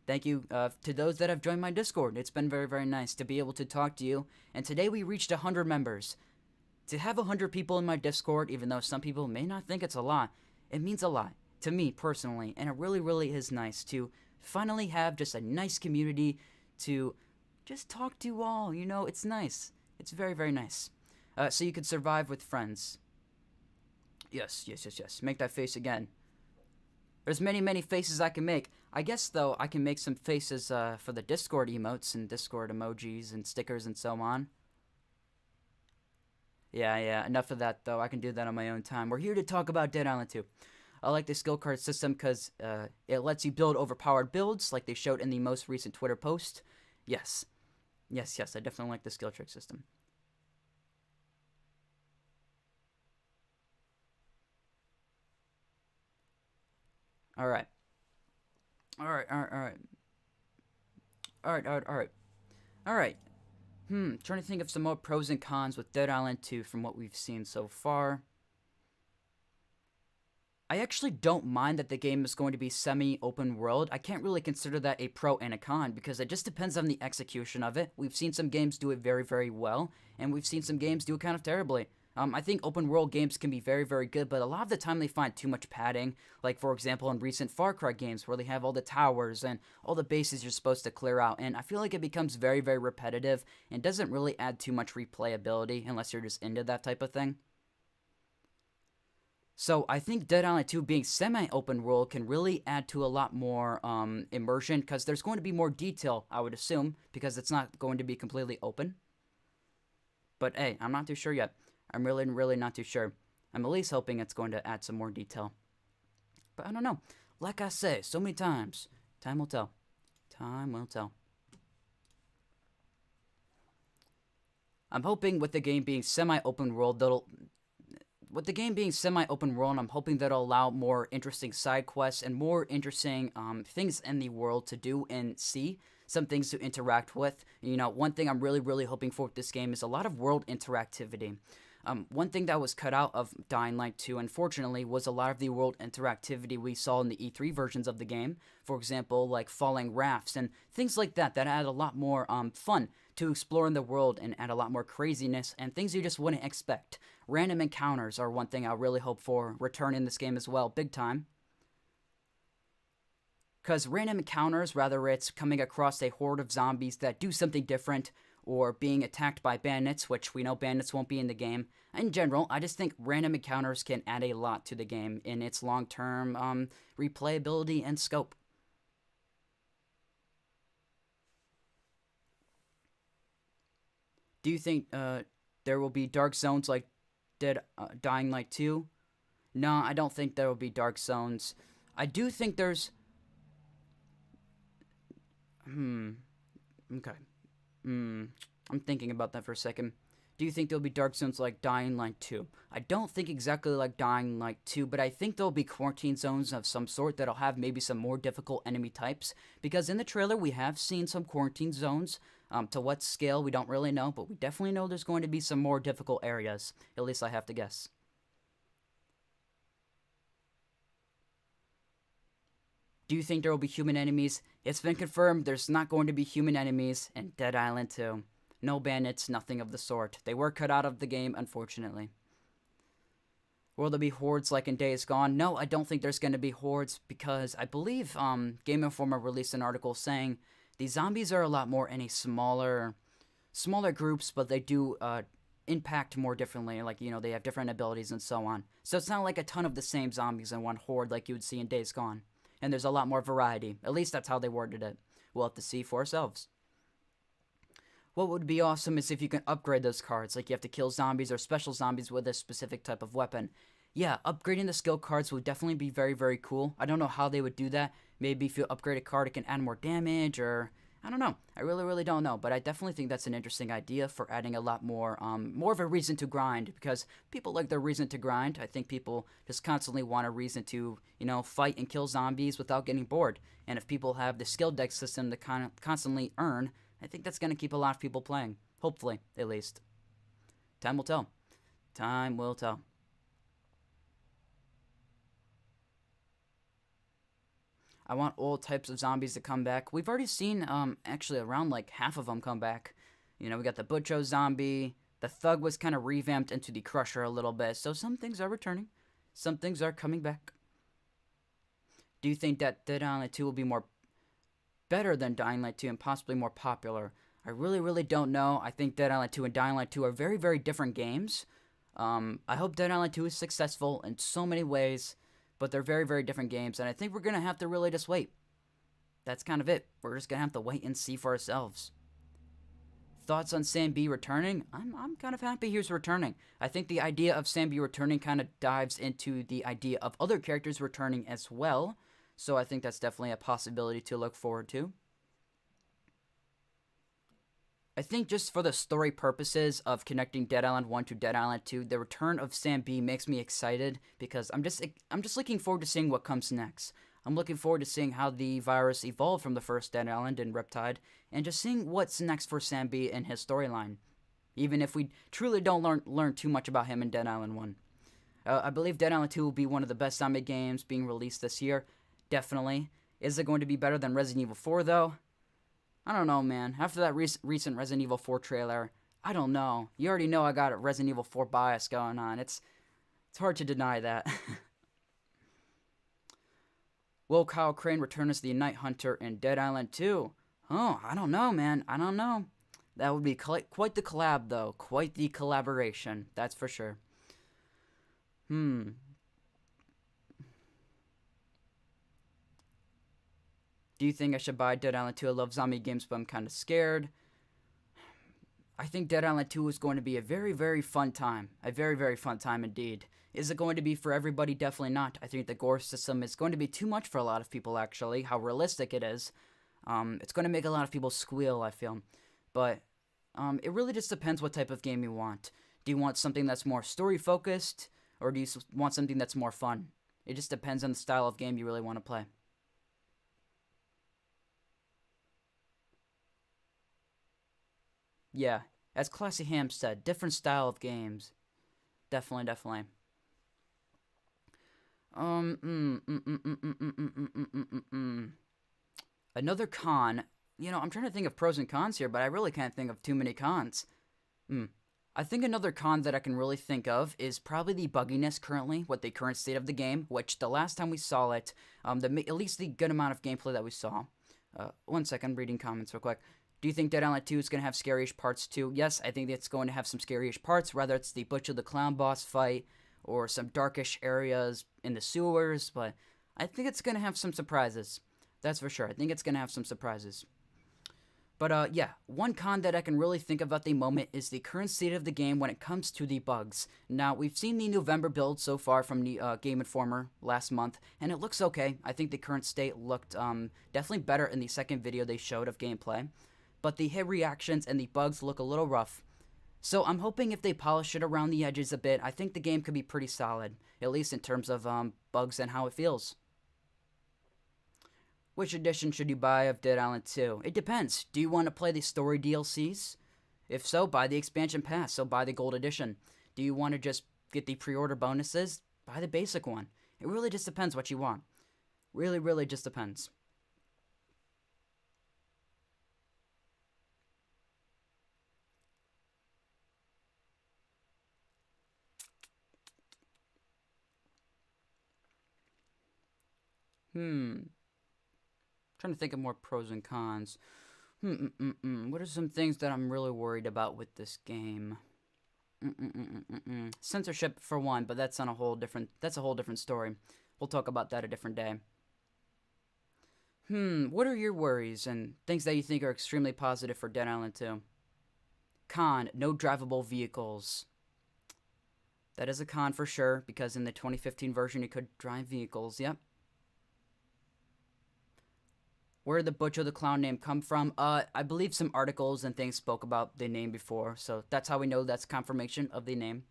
Thank you to those that have joined my Discord. It's been very, very nice to be able to talk to you. And today we reached 100 members. To have 100 people in my Discord, even though some people may not think it's a lot, it means a lot to me personally. And it really, really is nice to finally have just a nice community to just talk to you all. You know, it's nice. It's very, very nice. So you can survive with friends. Yes. Make that face again. There's many, many faces I can make. I guess, though, I can make some faces for the Discord emotes and Discord emojis and stickers and so on. Yeah, enough of that, though. I can do that on my own time. We're here to talk about Dead Island 2. I like the skill card system because it lets you build overpowered builds like they showed in the most recent Twitter post. Yes, I definitely like the skill trick system. Alright. Trying to think of some more pros and cons with Dead Island 2 from what we've seen so far. I actually don't mind that the game is going to be semi-open world. I can't really consider that a pro and a con because it just depends on the execution of it. We've seen some games do it very, very well, and we've seen some games do it kind of terribly. I think open world games can be very, very good, but a lot of the time they find too much padding. Like, for example, in recent Far Cry games where they have all the towers and all the bases you're supposed to clear out. And I feel like it becomes very, very repetitive and doesn't really add too much replayability unless you're just into that type of thing. So I think Dead Island 2 being semi-open world can really add to a lot more immersion because there's going to be more detail, I would assume, because it's not going to be completely open. But hey, I'm not too sure yet. I'm really not too sure. I'm at least hoping it's going to add some more detail. But I don't know. Like I say so many times, time will tell. Time will tell. I'm hoping with the game being semi-open world, I'm hoping that'll allow more interesting side quests and more interesting things in the world to do and see. Some things to interact with. You know, one thing I'm really hoping for with this game is a lot of world interactivity. One thing that was cut out of Dying Light 2, unfortunately, was a lot of the world interactivity we saw in the E3 versions of the game. For example, like falling rafts and things like that add a lot more fun to explore in the world and add a lot more craziness and things you just wouldn't expect. Random encounters are one thing I really hope for return in this game as well, big time. Because random encounters, whether it's coming across a horde of zombies that do something different, or being attacked by bandits, which we know bandits won't be in the game. In general, I just think random encounters can add a lot to the game in its long-term replayability and scope. Do you think there will be dark zones like Dying Light 2. No, I don't think there will be dark zones. I do think there's... Okay. I'm thinking about that for a second. Do you think there'll be dark zones like Dying Light 2? I don't think exactly like Dying Light 2, but I think there'll be quarantine zones of some sort that'll have maybe some more difficult enemy types. Because in the trailer, we have seen some quarantine zones. To what scale, we don't really know, but we definitely know there's going to be some more difficult areas. At least I have to guess. Do you think there will be human enemies? It's been confirmed there's not going to be human enemies in Dead Island 2. No bandits, nothing of the sort. They were cut out of the game, unfortunately. Will there be hordes like in Days Gone? No, I don't think there's going to be hordes because I believe Game Informer released an article saying the zombies are a lot more in a smaller groups, but they do impact more differently. Like, you know, they have different abilities and so on. So it's not like a ton of the same zombies in one horde like you would see in Days Gone. And there's a lot more variety. At least that's how they worded it. We'll have to see for ourselves. What would be awesome is if you can upgrade those cards, like you have to kill zombies or special zombies with a specific type of weapon. Yeah, upgrading the skill cards would definitely be very, very cool. I don't know how they would do that. Maybe if you upgrade a card, it can add more damage, or... I don't know. I really, really don't know. But I definitely think that's an interesting idea for adding a lot more, more of a reason to grind. Because people like their reason to grind. I think people just constantly want a reason to, you know, fight and kill zombies without getting bored. And if people have the skill deck system to constantly earn... I think that's going to keep a lot of people playing. Hopefully, at least. Time will tell. Time will tell. I want all types of zombies to come back. We've already seen, actually, around, like, half of them come back. You know, we got the Butcho zombie. The Thug was kind of revamped into the Crusher a little bit. So some things are returning. Some things are coming back. Do you think that Dead Island 2 will be more better than Dying Light 2 and possibly more popular? I really, really don't know. I think Dead Island 2 and Dying Light 2 are very, very different games. I hope Dead Island 2 is successful in so many ways, but they're very, very different games, and I think we're going to have to really just wait. That's kind of it. We're just going to have to wait and see for ourselves. Thoughts on Sam B returning? I'm kind of happy he's returning. I think the idea of Sam B returning kind of dives into the idea of other characters returning as well. So I think that's definitely a possibility to look forward to. I think just for the story purposes of connecting Dead Island 1 to Dead Island 2, the return of Sam B makes me excited because I'm just looking forward to seeing what comes next. I'm looking forward to seeing how the virus evolved from the first Dead Island and Riptide, and just seeing what's next for Sam B in his storyline. Even if we truly don't learn too much about him in Dead Island 1. I believe Dead Island 2 will be one of the best zombie games being released this year. Definitely. Is it going to be better than Resident Evil 4, though? I don't know, man. After that recent Resident Evil 4 trailer, I don't know. You already know I got a Resident Evil 4 bias going on. It's hard to deny that. Will Kyle Crane return as the Night Hunter in Dead Island 2? Oh, I don't know, man. I don't know. That would be quite the collab, though. Quite the collaboration. That's for sure. Do you think I should buy Dead Island 2? I love zombie games, but I'm kind of scared. I think Dead Island 2 is going to be a very, very fun time. A very, very fun time indeed. Is it going to be for everybody? Definitely not. I think the gore system is going to be too much for a lot of people, actually. How realistic it is. It's going to make a lot of people squeal, I feel. But it really just depends what type of game you want. Do you want something that's more story-focused? Or do you want something that's more fun? It just depends on the style of game you really want to play. Yeah, as Classy Ham said, different style of games. Definitely, definitely. Another con. You know, I'm trying to think of pros and cons here, but I really can't think of too many cons. I think another con that I can really think of is probably the bugginess currently with the current state of the game, which the last time we saw it, at least the good amount of gameplay that we saw. 1 second, reading comments real quick. Do you think Dead Island 2 is going to have scary-ish parts too? Yes, I think it's going to have some scary-ish parts, whether it's the Butcher the Clown boss fight or some darkish areas in the sewers, but I think it's going to have some surprises. That's for sure. I think it's going to have some surprises. But yeah, one con that I can really think of at the moment is the current state of the game when it comes to the bugs. Now, we've seen the November build so far from the Game Informer last month, and it looks okay. I think the current state looked definitely better in the second video they showed of gameplay. But the hit reactions and the bugs look a little rough. So I'm hoping if they polish it around the edges a bit, I think the game could be pretty solid, at least in terms of bugs and how it feels. Which edition should you buy of Dead Island 2? It depends. Do you want to play the story DLCs? If so, buy the expansion pass, so buy the gold edition. Do you want to just get the pre-order bonuses? Buy the basic one. It really just depends what you want. Really, really just depends. Trying to think of more pros and cons. What are some things that I'm really worried about with this game? Censorship for one, but that's a whole different story. We'll talk about that a different day. What are your worries and things that you think are extremely positive for Dead Island 2? Con, no drivable vehicles. That is a con for sure, because in the 2015 version you could drive vehicles, yep. Where did the Butcher the Clown name come from? I believe some articles and things spoke about the name before, so that's how we know that's confirmation of the name.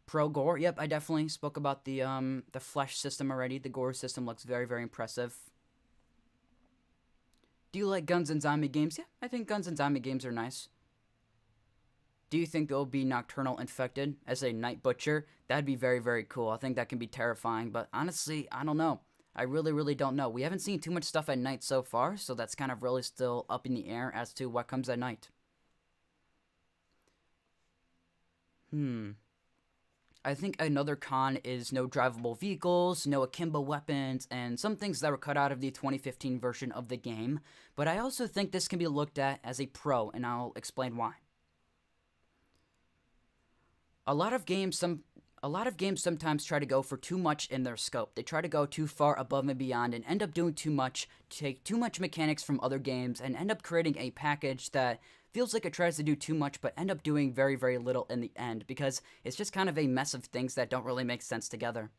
Pro gore, yep, I definitely spoke about the flesh system already. The gore system looks very, very impressive. Do you like guns and zombie games? Yeah, I think guns and zombie games are nice. Do you think there will be Nocturnal Infected as a night butcher? That'd be very, very cool. I think that can be terrifying, but honestly, I don't know. I really, really don't know. We haven't seen too much stuff at night so far, so that's kind of really still up in the air as to what comes at night. I think another con is no drivable vehicles, no akimbo weapons, and some things that were cut out of the 2015 version of the game. But I also think this can be looked at as a pro, and I'll explain why. A lot of games sometimes try to go for too much in their scope. They try to go too far above and beyond and end up doing too much, take too much mechanics from other games, and end up creating a package that feels like it tries to do too much but end up doing very, very little in the end, because it's just kind of a mess of things that don't really make sense together.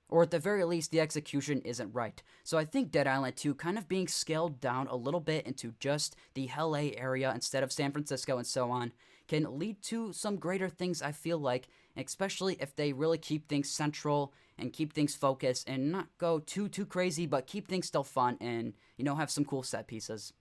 Or at the very least, the execution isn't right. So I think Dead Island 2 kind of being scaled down a little bit into just the LA area instead of San Francisco and so on can lead to some greater things, I feel like, especially if they really keep things central and keep things focused and not go too crazy, but keep things still fun and, you know, have some cool set pieces.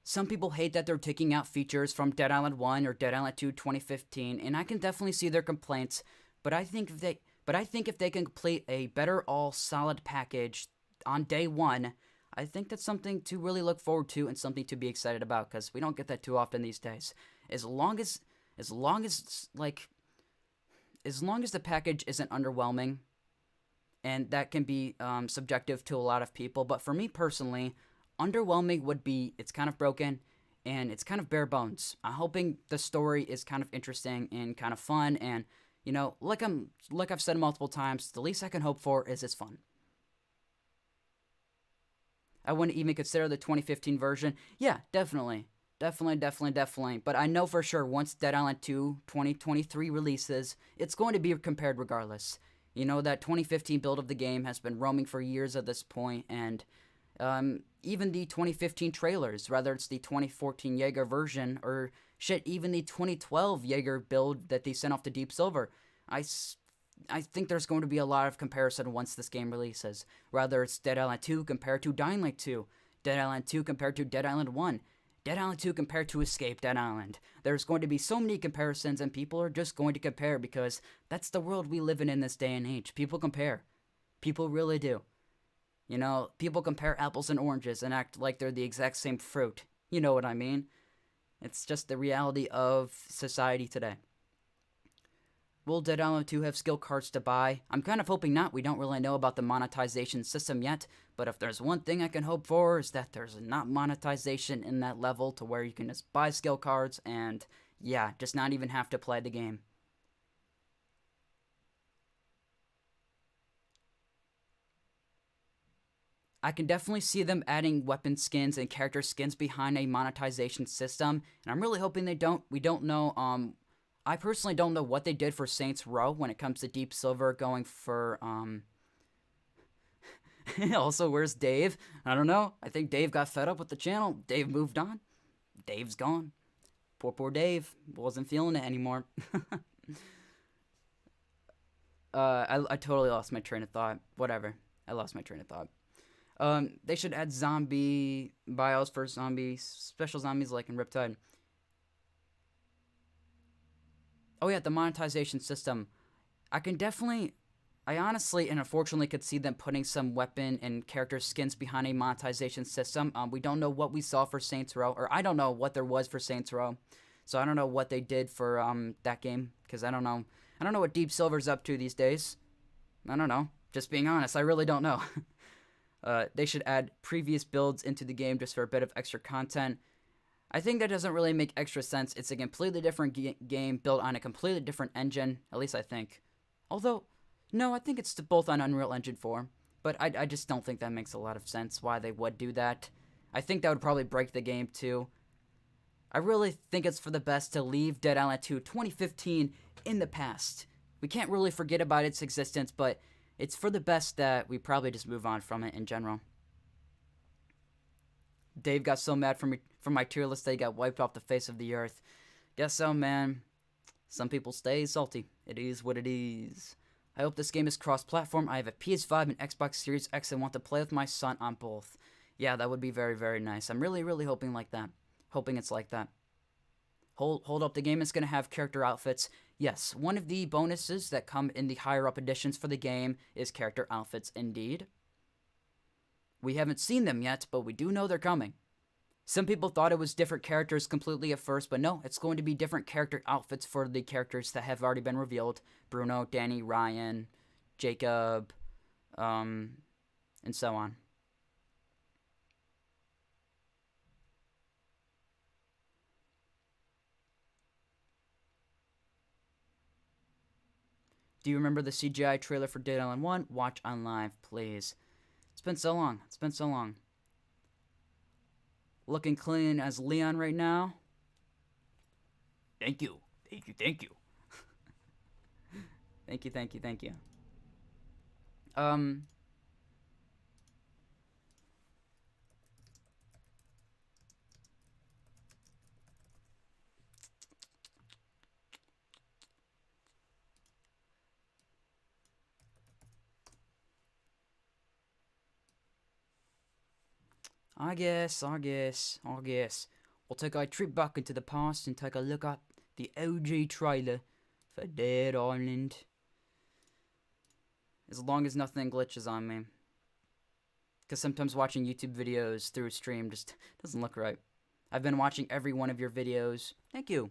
Some people hate that they're taking out features from Dead Island 1 or Dead Island 2 2015, and I can definitely see their complaints, but I think if they can complete a better all solid package on day one, I think that's something to really look forward to and something to be excited about, because we don't get that too often these days. As long as the package isn't underwhelming, and that can be subjective to a lot of people, but for me personally, underwhelming would be it's kind of broken and it's kind of bare bones. I'm hoping the story is kind of interesting and kind of fun, and you know, like I've said multiple times, the least I can hope for is it's fun. I wouldn't even consider the 2015 version. Yeah, definitely. But I know for sure once Dead Island 2 2023 releases, it's going to be compared regardless. You know, that 2015 build of the game has been roaming for years at this point, and even the 2015 trailers, whether it's the 2014 Jaeger version or shit, even the 2012 Jaeger build that they sent off to Deep Silver, I think there's going to be a lot of comparison once this game releases. Whether it's Dead Island 2 compared to Dying Light 2, Dead Island 2 compared to Dead Island 1, Dead Island 2 compared to Escape Dead Island. There's going to be so many comparisons, and people are just going to compare because that's the world we live in this day and age. People compare. People really do. You know, people compare apples and oranges and act like they're the exact same fruit. You know what I mean? It's just the reality of society today. Will Dead Island 2 have skill cards to buy? I'm kind of hoping not. We don't really know about the monetization system yet, but if there's one thing I can hope for is that there's not monetization in that level to where you can just buy skill cards and, yeah, just not even have to play the game. I can definitely see them adding weapon skins and character skins behind a monetization system, and I'm really hoping they don't. We don't know. I personally don't know what they did for Saints Row when it comes to Deep Silver going for. Also, where's Dave? I don't know. I think Dave got fed up with the channel. Dave moved on. Dave's gone. Poor Dave. Wasn't feeling it anymore. I totally lost my train of thought. Whatever. I lost my train of thought. They should add zombie bios for zombies, special zombies like in Riptide. Oh yeah, the monetization system. I honestly and unfortunately could see them putting some weapon and character skins behind a monetization system. We don't know what we saw for Saints Row, or I don't know what there was for Saints Row. So I don't know what they did for that game, because I don't know what Deep Silver's up to these days. I don't know. Just being honest, I really don't know. They should add previous builds into the game just for a bit of extra content. I think that doesn't really make extra sense. It's a completely different game built on a completely different engine, at least I think. Although, no, I think it's both on Unreal Engine 4. But I just don't think that makes a lot of sense why they would do that. I think that would probably break the game too. I really think it's for the best to leave Dead Island 2 2015 in the past. We can't really forget about its existence, but it's for the best that we probably just move on from it in general. Dave got so mad from my tier list that he got wiped off the face of the earth. Guess so, man. Some people stay salty. It is what it is. I hope this game is cross-platform. I have a PS5 and Xbox Series X and want to play with my son on both. Yeah, that would be very, very nice. I'm really, really hoping like that. Hoping it's like that. Hold up, the game is going to have character outfits. Yes, one of the bonuses that come in the higher up editions for the game is character outfits indeed. We haven't seen them yet, but we do know they're coming. Some people thought it was different characters completely at first, but no, it's going to be different character outfits for the characters that have already been revealed. Bruno, Danny, Ryan, Jacob, and so on. Do you remember the CGI trailer for Dead Island 1? Watch on live, please. It's been so long. It's been so long. Looking clean as Leon right now. Thank you. Thank you. Thank you. Thank you. Thank you. Thank you. I guess. We'll take a trip back into the past and take a look at the OG trailer for Dead Island. As long as nothing glitches on me. Because sometimes watching YouTube videos through a stream just doesn't look right. I've been watching every one of your videos. Thank you.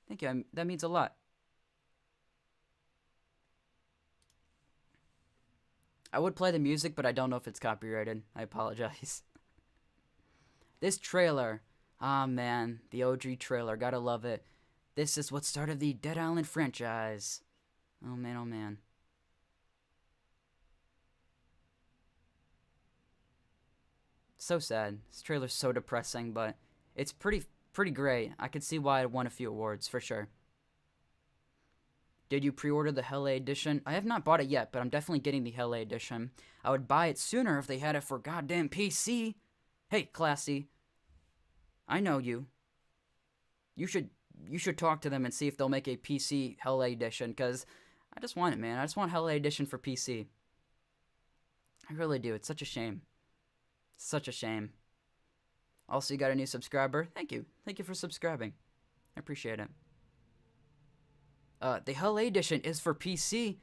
Thank you. That means a lot. I would play the music, but I don't know if it's copyrighted. I apologize. This trailer. Ah, man. The OG trailer. Gotta love it. This is what started the Dead Island franchise. Oh, man, oh, man. So sad. This trailer's so depressing, but it's pretty great. I could see why it won a few awards, for sure. Did you pre-order the Hell A edition? I have not bought it yet, but I'm definitely getting the Hell A edition. I would buy it sooner if they had it for goddamn PC. Hey, Classy. I know you. You should talk to them and see if they'll make a PC Hell A edition, because I just want it, man. I just want Hell A edition for PC. I really do. It's such a shame. Such a shame. Also, you got a new subscriber. Thank you. Thank you for subscribing. I appreciate it. The Hell A edition is for PC,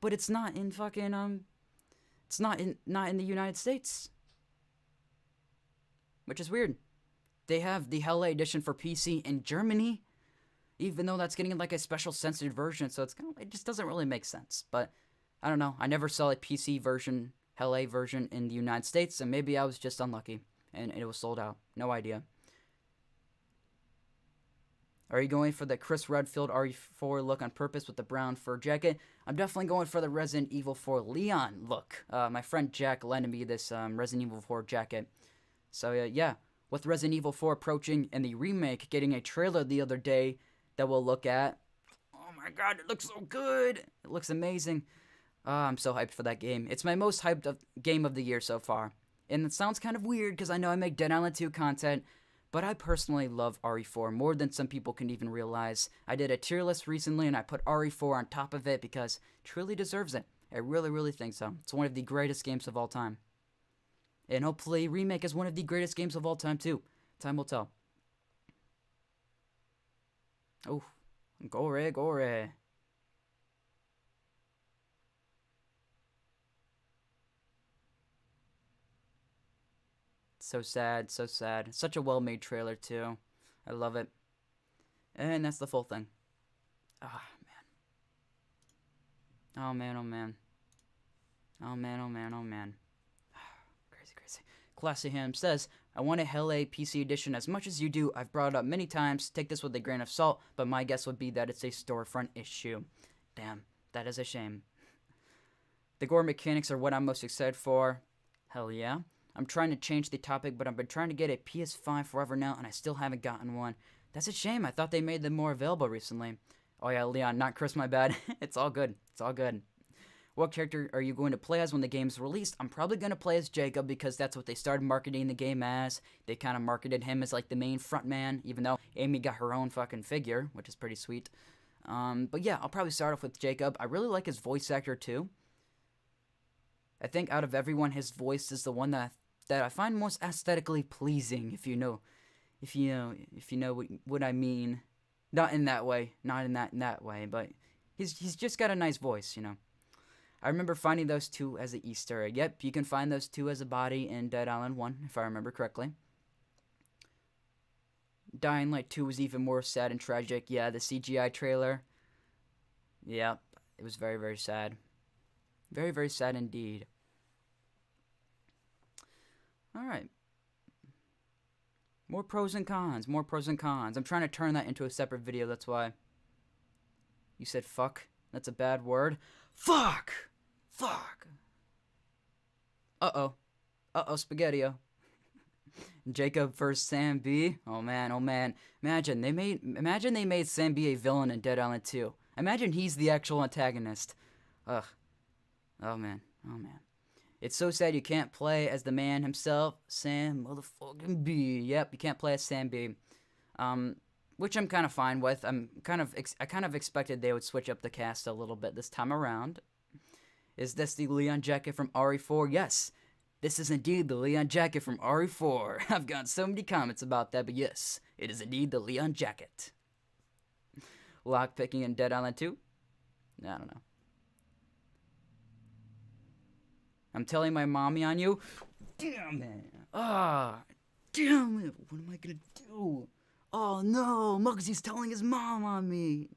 but it's not in fucking, it's not in the United States. Which is weird. They have the Hell A edition for PC in Germany, even though that's getting like a special censored version, so it just doesn't really make sense. But I don't know. I never saw a PC version, Hell A version in the United States, and maybe I was just unlucky and it was sold out. No idea. Are you going for the Chris Redfield RE4 look on purpose with the brown fur jacket? I'm definitely going for the Resident Evil 4 Leon look. My friend Jack lended me this Resident Evil 4 jacket. So yeah, with Resident Evil 4 approaching and the remake getting a trailer the other day that we'll look at. Oh my god, it looks so good. It looks amazing. I'm so hyped for that game. It's my most hyped game of the year so far. And it sounds kind of weird because I know I make Dead Island 2 content, but I personally love RE4 more than some people can even realize. I did a tier list recently and I put RE4 on top of it because it truly deserves it. I really, really think so. It's one of the greatest games of all time. And hopefully Remake is one of the greatest games of all time too. Time will tell. Oh, gore, gore. So sad, so sad. Such a well-made trailer, too. I love it. And that's the full thing. Ah, man. Oh, man, oh, man. Oh, man, oh, man, oh, man. Crazy, crazy. Classy Ham says, I want a Hell A PC edition as much as you do. I've brought it up many times. Take this with a grain of salt, but my guess would be that it's a storefront issue. Damn, that is a shame. The gore mechanics are what I'm most excited for. Hell yeah. I'm trying to change the topic, but I've been trying to get a PS5 forever now, and I still haven't gotten one. That's a shame. I thought they made them more available recently. Oh yeah, Leon, not Chris, my bad. It's all good. It's all good. What character are you going to play as when the game's released? I'm probably going to play as Jacob because that's what they started marketing the game as. They kind of marketed him as like the main front man, even though Amy got her own fucking figure, which is pretty sweet. But yeah, I'll probably start off with Jacob. I really like his voice actor too. I think out of everyone, his voice is the one that I find most aesthetically pleasing, if you know what I mean. Not in that way, not in that way, but he's just got a nice voice, you know. I remember finding those two as an Easter egg. Yep, you can find those two as a body in Dead Island 1, if I remember correctly. Dying Light 2 was even more sad and tragic. Yeah, the CGI trailer. Yeah, it was very, very sad. Very, very sad indeed. Alright. More pros and cons. More pros and cons. I'm trying to turn that into a separate video, that's why. You said fuck? That's a bad word. Fuck! Fuck! Uh-oh. Uh-oh, Spaghetti-O. Jacob versus Sam B. Oh man, oh man. Imagine they made Sam B a villain in Dead Island 2. Imagine he's the actual antagonist. Ugh. Oh man. Oh man. It's so sad you can't play as the man himself, Sam motherfucking B. Yep, you can't play as Sam B. Which I'm kind of fine with. I kind of expected they would switch up the cast a little bit this time around. Is this the Leon jacket from RE4? Yes, this is indeed the Leon jacket from RE4. I've gotten so many comments about that, but yes, it is indeed the Leon jacket. Lockpicking in Dead Island 2? I don't know. I'm telling my mommy on you. Damn it. Ah, damn it. What am I gonna do? Oh no, Muggsy's telling his mom on me.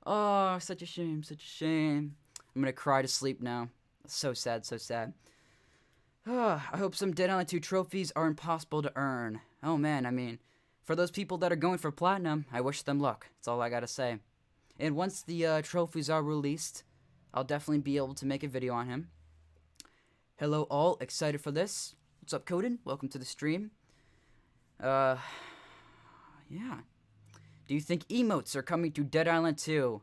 Oh, such a shame, such a shame. I'm gonna cry to sleep now. So sad, so sad. I hope some Dead Island 2 trophies are impossible to earn. Oh man, I mean, for those people that are going for platinum, I wish them luck. That's all I gotta say. And once the trophies are released, I'll definitely be able to make a video on him. Hello all, excited for this. What's up, Coden? Welcome to the stream. Yeah. Do you think emotes are coming to Dead Island 2?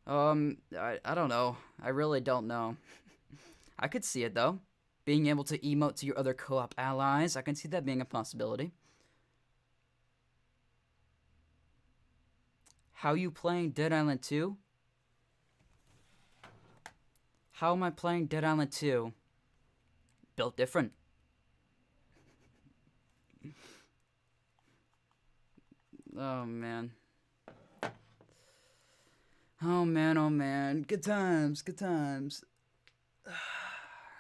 I don't know. I really don't know. I could see it, though. Being able to emote to your other co-op allies, I can see that being a possibility. How you playing Dead Island 2? How am I playing Dead Island 2? Built different. Oh, man. Oh, man, oh, man. Good times, good times.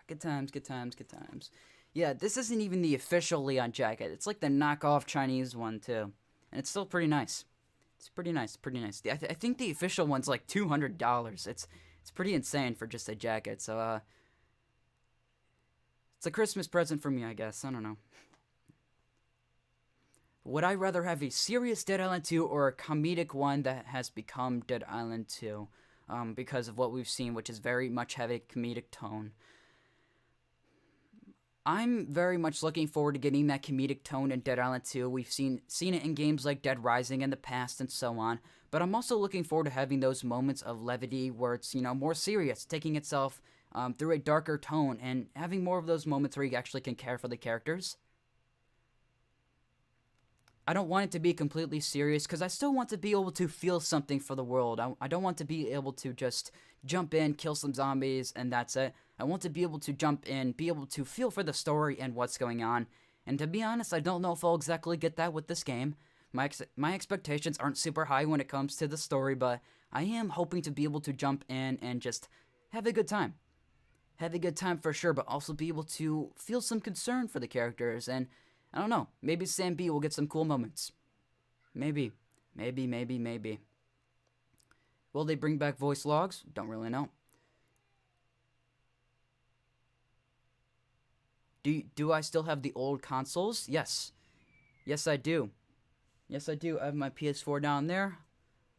Good times, good times, good times. Yeah, this isn't even the official Leon jacket. It's like the knockoff Chinese one, too. And it's still pretty nice. It's pretty nice, pretty nice. I think the official one's like $200. It's pretty insane for just a jacket, so, it's a Christmas present for me, I guess. I don't know. Would I rather have a serious Dead Island 2 or a comedic one that has become Dead Island 2? Because of what we've seen, which is very much have a comedic tone. I'm very much looking forward to getting that comedic tone in Dead Island 2. We've seen it in games like Dead Rising in the past and so on. But I'm also looking forward to having those moments of levity where it's, more serious, taking itself through a darker tone, and having more of those moments where you actually can care for the characters. I don't want it to be completely serious because I still want to be able to feel something for the world. I don't want to be able to just jump in, kill some zombies, and that's it. I want to be able to jump in, be able to feel for the story and what's going on. And to be honest, I don't know if I'll exactly get that with this game. My expectations aren't super high when it comes to the story, but I am hoping to be able to jump in and just have a good time. Have a good time for sure, but also be able to feel some concern for the characters. And I don't know, maybe Sam B will get some cool moments. Maybe. Will they bring back voice logs? Don't really know. Do I still have the old consoles? Yes. Yes, I do. Yes, I do. I have my PS4 down there.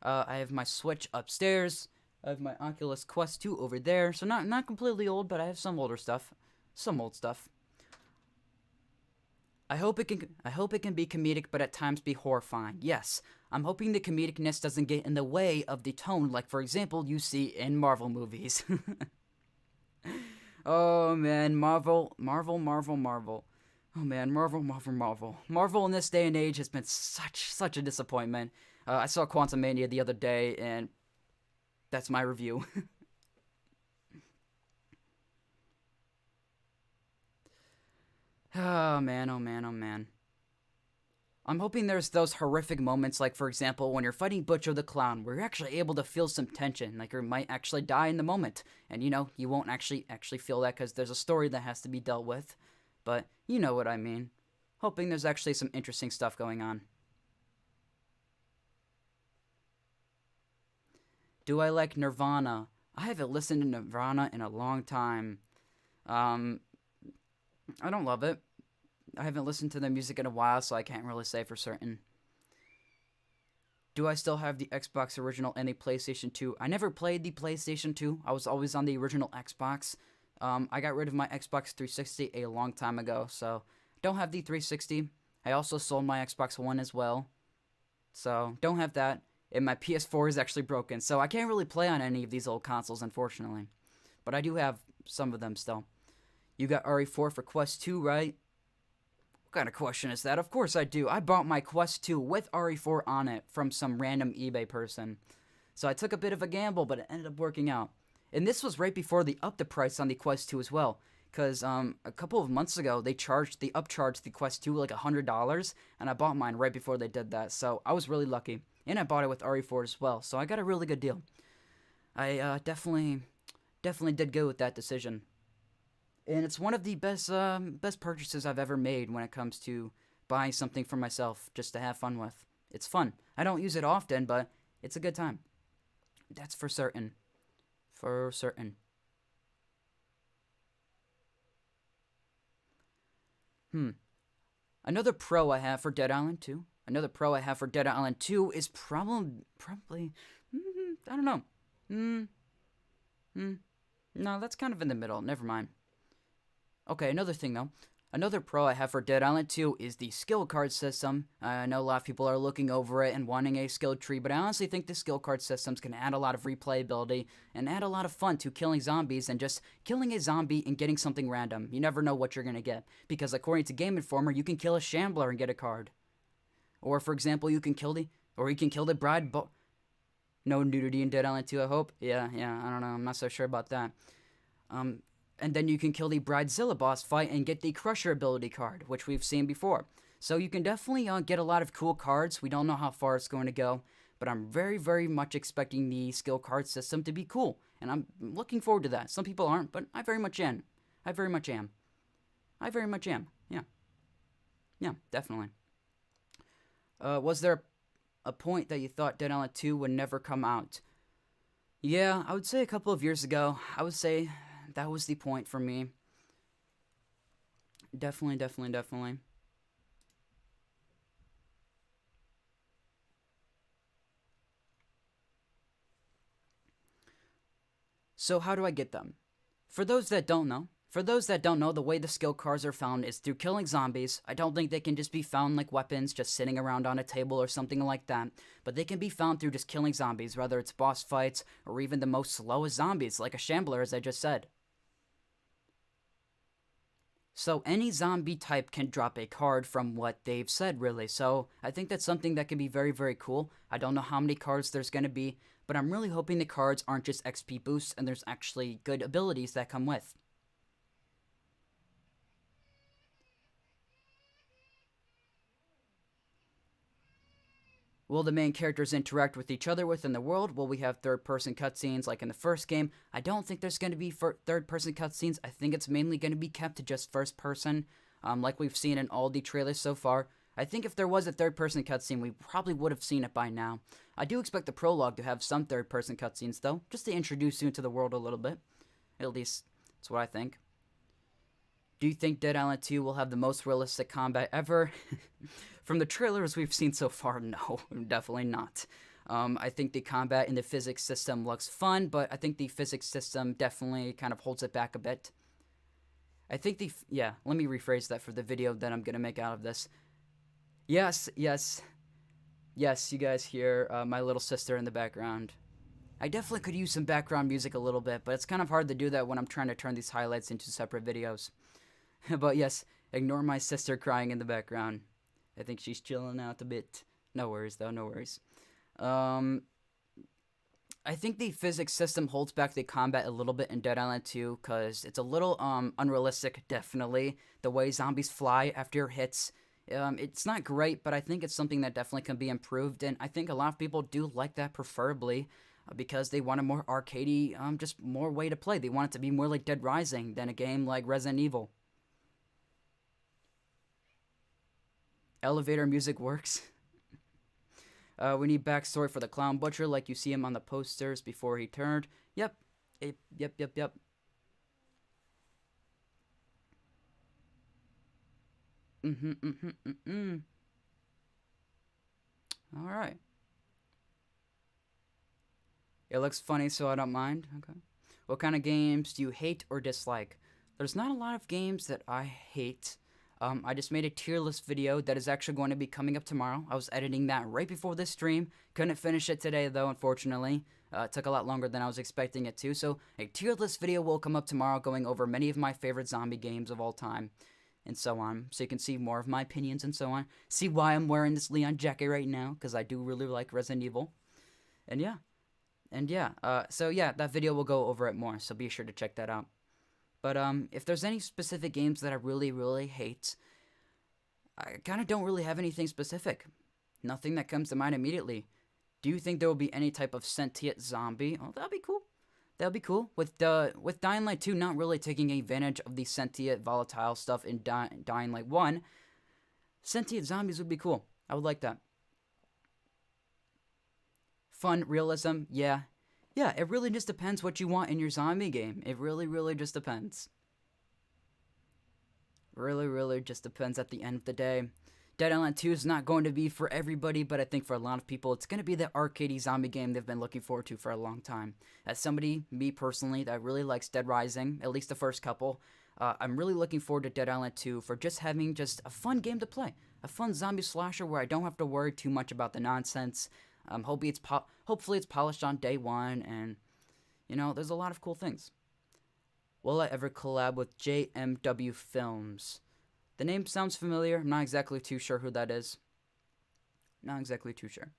I have my Switch upstairs. I have my Oculus Quest 2 over there. So not completely old, but I have some older stuff. Some old stuff. I hope it can be comedic, but at times be horrifying. Yes, I'm hoping the comedicness doesn't get in the way of the tone, like for example you see in Marvel movies. Oh man, Marvel. Oh man, Marvel. Marvel in this day and age has been such a disappointment. I saw Quantumania the other day, and that's my review. Oh man. I'm hoping there's those horrific moments, like for example, when you're fighting Butcher the Clown, where you're actually able to feel some tension, like you might actually die in the moment, and you won't actually feel that because there's a story that has to be dealt with, but you know what I mean. Hoping there's actually some interesting stuff going on. Do I like Nirvana? I haven't listened to Nirvana in a long time. I don't love it. I haven't listened to their music in a while, so I can't really say for certain. Do I still have the Xbox original and the PlayStation 2? I never played the PlayStation 2. I was always on the original Xbox. I got rid of my Xbox 360 a long time ago, so don't have the 360. I also sold my Xbox One as well, so don't have that. And my PS4 is actually broken, so I can't really play on any of these old consoles, unfortunately. But I do have some of them still. You got RE4 for Quest 2, right? What kind of question is that? Of course I do. I bought my Quest 2 with RE4 on it from some random eBay person. So I took a bit of a gamble, but it ended up working out. And this was right before they upped the price on the Quest 2 as well. Because a couple of months ago, they upcharged the Quest 2 like $100, and I bought mine right before they did that. So I was really lucky. And I bought it with RE4 as well, so I got a really good deal. I definitely did good with that decision. And it's one of the best purchases I've ever made when it comes to buying something for myself just to have fun with. It's fun. I don't use it often, but it's a good time. That's for certain. For certain. Another pro I have for Dead Island 2. Another pro I have for Dead Island 2 is probably I don't know. No, that's kind of in the middle. Never mind. Okay, another thing though. Another pro I have for Dead Island 2 is the skill card system. I know a lot of people are looking over it and wanting a skill tree, but I honestly think the skill card systems can add a lot of replayability and add a lot of fun to killing zombies and just killing a zombie and getting something random. You never know what you're going to get, because according to Game Informer, you can kill a shambler and get a card. Or for example, you can kill the bride. No nudity in Dead Island 2, I hope. Yeah, I don't know. I'm not so sure about that. And then you can kill the Bridezilla boss fight and get the Crusher ability card, which we've seen before. So you can definitely get a lot of cool cards. We don't know how far it's going to go, but I'm very, very much expecting the skill card system to be cool, and I'm looking forward to that. Some people aren't, but I very much am. Yeah, definitely. Was there a point that you thought Dead Island 2 would never come out? Yeah, I would say a couple of years ago. I would say that was the point for me. Definitely. So how do I get them? For those that don't know, the way the skill cards are found is through killing zombies. I don't think they can just be found like weapons, just sitting around on a table or something like that. But they can be found through just killing zombies, whether it's boss fights or even the most slowest zombies, like a shambler, as I just said. So any zombie type can drop a card from what they've said, really. So I think that's something that can be very, very cool. I don't know how many cards there's going to be, but I'm really hoping the cards aren't just XP boosts and there's actually good abilities that come with. Will the main characters interact with each other within the world? Will we have third-person cutscenes like in the first game? I don't think there's going to be third-person cutscenes. I think it's mainly going to be kept to just first-person, like we've seen in all the trailers so far. I think if there was a third-person cutscene, we probably would have seen it by now. I do expect the prologue to have some third-person cutscenes, though, just to introduce you into the world a little bit. At least, that's what I think. Do you think Dead Island 2 will have the most realistic combat ever? From the trailers we've seen so far, no, definitely not. I think the combat in the physics system looks fun, but I think the physics system definitely kind of holds it back a bit. I think yeah, let me rephrase that for the video that I'm going to make out of this. Yes, you guys hear my little sister in the background. I definitely could use some background music a little bit, but it's kind of hard to do that when I'm trying to turn these highlights into separate videos. But yes, ignore my sister crying in the background. I think she's chilling out a bit. No worries, though, no worries. I think the physics system holds back the combat a little bit in Dead Island 2, because it's a little unrealistic, definitely. The way zombies fly after your hits. It's not great, but I think it's something that definitely can be improved, and I think a lot of people do like that preferably, because they want a more arcadey, just more way to play. They want it to be more like Dead Rising than a game like Resident Evil. Elevator music works. We need backstory for the Clown Butcher, like you see him on the posters before he turned. Yep. Yep. Alright. It looks funny, so I don't mind. Okay. What kind of games do you hate or dislike? There's not a lot of games that I hate. I just made a tier list video that is actually going to be coming up tomorrow. I was editing that right before this stream. Couldn't finish it today, though, unfortunately. It took a lot longer than I was expecting it to. So a tier list video will come up tomorrow going over many of my favorite zombie games of all time. And so on. So you can see more of my opinions and so on. See why I'm wearing this Leon jacket right now. Because I do really like Resident Evil. And yeah. So yeah, that video will go over it more. So be sure to check that out. But if there's any specific games that I really, really hate, I kind of don't really have anything specific. Nothing that comes to mind immediately. Do you think there will be any type of sentient zombie? Oh, that'd be cool. That'd be cool. With Dying Light 2 not really taking advantage of the sentient, volatile stuff in Dying Light 1, sentient zombies would be cool. I would like that. Fun, realism, yeah. Yeah, it really just depends what you want in your zombie game. It really, really just depends. Really, really just depends at the end of the day. Dead Island 2 is not going to be for everybody, but I think for a lot of people, it's going to be the arcadey zombie game they've been looking forward to for a long time. As somebody, me personally, that really likes Dead Rising, at least the first couple, I'm really looking forward to Dead Island 2 for just having just a fun game to play. A fun zombie slasher where I don't have to worry too much about the nonsense. Hopefully it's polished on day one, and, you know, there's a lot of cool things. Will I ever collab with JMW Films? The name sounds familiar. I'm not exactly too sure who that is. Not exactly too sure.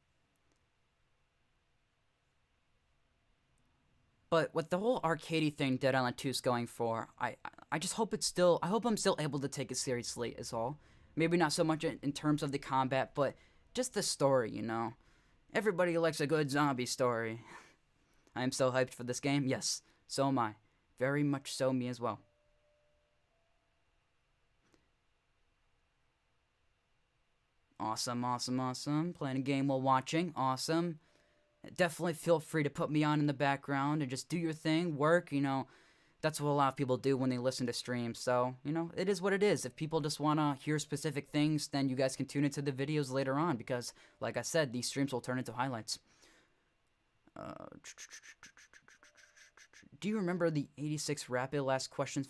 But with the whole arcadey thing Dead Island 2 is going for, I just hope I hope I'm still able to take it seriously is all. Maybe not so much in terms of the combat, but just the story, you know. Everybody likes a good zombie story. I am so hyped for this game. Yes, so am I. Very much so, me as well. Awesome. Playing a game while watching. Awesome. Definitely feel free to put me on in the background and just do your thing, work, you know. That's what a lot of people do when they listen to streams. So, you know, it is what it is. If people just want to hear specific things, then you guys can tune into the videos later on. Because, like I said, these streams will turn into highlights. do you remember the 86 rapid last questions?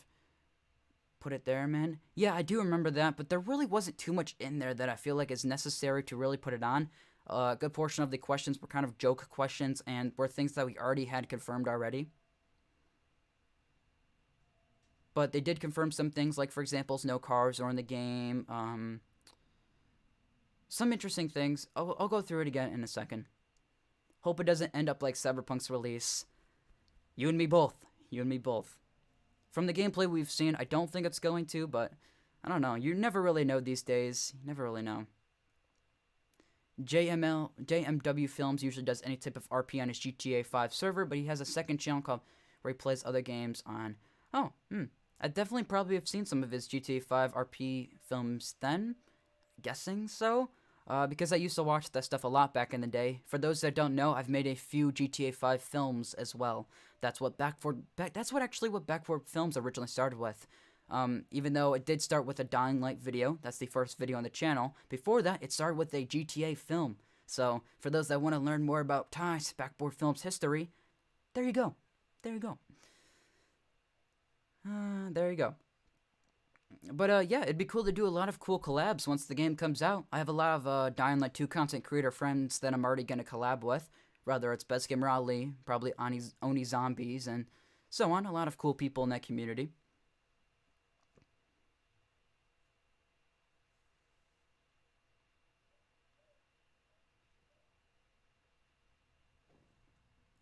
Put it there, man. Yeah, I do remember that, but there really wasn't too much in there that I feel like is necessary to really put it on. A good portion of the questions were kind of joke questions and were things that we already had confirmed already. But they did confirm some things, like, for example, no cars are in the game. Some interesting things. I'll go through it again in a second. Hope it doesn't end up like Cyberpunk's release. You and me both. You and me both. From the gameplay we've seen, I don't think it's going to, but I don't know. You never really know these days. You never really know. JMW Films usually does any type of RP on his GTA 5 server, but he has a second channel called where he plays other games on. I definitely probably have seen some of his GTA 5 RP films then. Guessing so. Because I used to watch that stuff a lot back in the day. For those that don't know, I've made a few GTA 5 films as well. That's what BackBoardFilms originally started with. Even though it did start with a Dying Light video, that's the first video on the channel. Before that, it started with a GTA film. So, for those that want to learn more about Ty's BackBoardFilms history, there you go. There you go. There you go. But, yeah, it'd be cool to do a lot of cool collabs once the game comes out. I have a lot of Dying Light 2 content creator friends that I'm already going to collab with. Whether it's Best Gamer Ali, probably Oni Zombies, and so on. A lot of cool people in that community.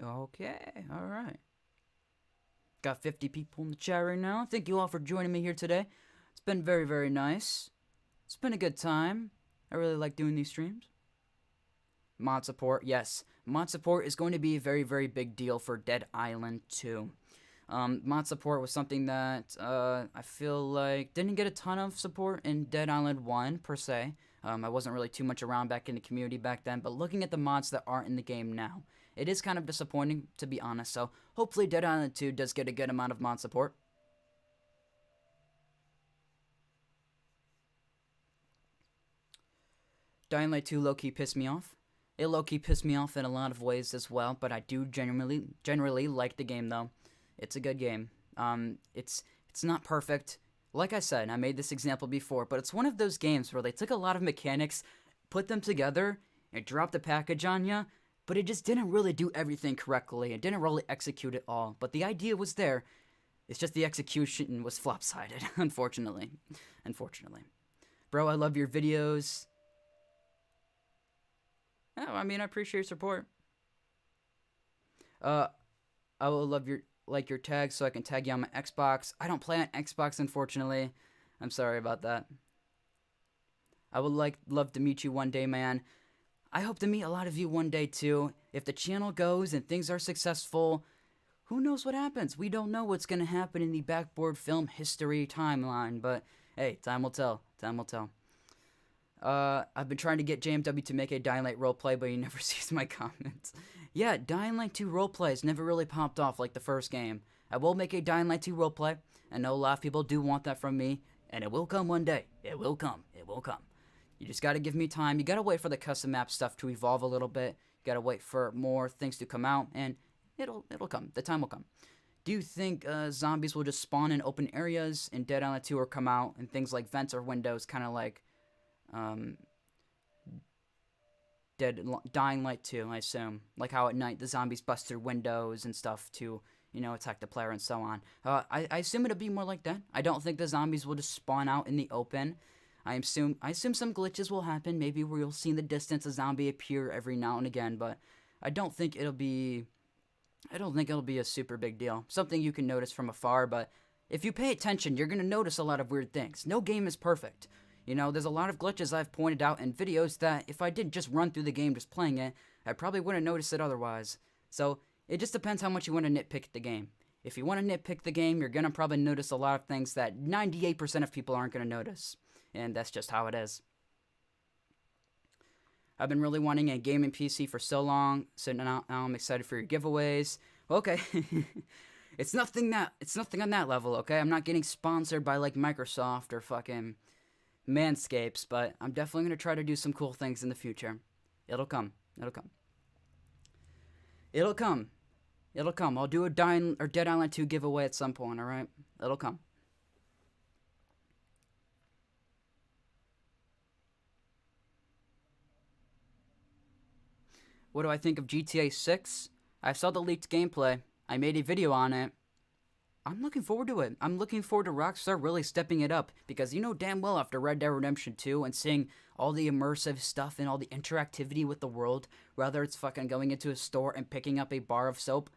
Okay, alright. Got 50 people in the chat right now. Thank you all for joining me here today. It's been very, very nice. It's been a good time. I really like doing these streams. Mod support, yes. Mod support is going to be a very, very big deal for Dead Island 2. Mod support was something that I feel like didn't get a ton of support in Dead Island 1, per se. I wasn't really too much around back in the community back then, but looking at the mods that aren't in the game now, it is kind of disappointing, to be honest, so hopefully Dead Island 2 does get a good amount of mod support. Dying Light 2 low-key pissed me off. It low-key pissed me off in a lot of ways as well, but I do generally like the game, though. It's a good game. It's not perfect. Like I said, I made this example before, but it's one of those games where they took a lot of mechanics, put them together, and dropped a package on ya, but it just didn't really do everything correctly. It didn't really execute it all, but the idea was there. It's just the execution was flop-sided, unfortunately. Unfortunately. Bro, I love your videos. Oh, I mean, I appreciate your support. I will love your tag so I can tag you on my Xbox. I don't play on Xbox, unfortunately. I'm sorry about that. I would love to meet you one day, man. I hope to meet a lot of you one day, too. If the channel goes and things are successful, who knows what happens? We don't know what's going to happen in the Backboard Film history timeline, but hey, time will tell. Time will tell. I've been trying to get JMW to make a Dying Light roleplay, but he never sees my comments. Yeah, Dying Light 2 roleplays never really popped off like the first game. I will make a Dying Light 2 roleplay. I know a lot of people do want that from me, and it will come one day. It will come. It will come. You just gotta give me time. You gotta wait for the custom map stuff to evolve a little bit. You gotta wait for more things to come out, and it'll come. The time will come. Do you think zombies will just spawn in open areas in Dead Island 2 or come out in things like vents or windows, kind of like Dying Light 2, I assume. Like how at night the zombies bust through windows and stuff to, attack the player and so on. I assume it'll be more like that. I don't think the zombies will just spawn out in the open. I assume some glitches will happen, maybe where you'll see in the distance a zombie appear every now and again, but I don't think it'll be a super big deal. Something you can notice from afar, but if you pay attention, you're gonna notice a lot of weird things. No game is perfect. There's a lot of glitches I've pointed out in videos that if I didn't just run through the game just playing it, I probably wouldn't notice it otherwise. So, it just depends how much you want to nitpick the game. If you want to nitpick the game, you're gonna probably notice a lot of things that 98% of people aren't gonna notice. And that's just how it is. I've been really wanting a gaming PC for so long, so now I'm excited for your giveaways. Okay. It's nothing on that level, okay? I'm not getting sponsored by like Microsoft or fucking Manscapes, but I'm definitely going to try to do some cool things in the future. It'll come. It'll come. It'll come. It'll come. I'll do a Dead Island 2 giveaway at some point, alright? It'll come. What do I think of GTA 6? I saw the leaked gameplay. I made a video on it. I'm looking forward to it. I'm looking forward to Rockstar really stepping it up, because you know damn well after Red Dead Redemption 2 and seeing all the immersive stuff and all the interactivity with the world, whether it's fucking going into a store and picking up a bar of soap,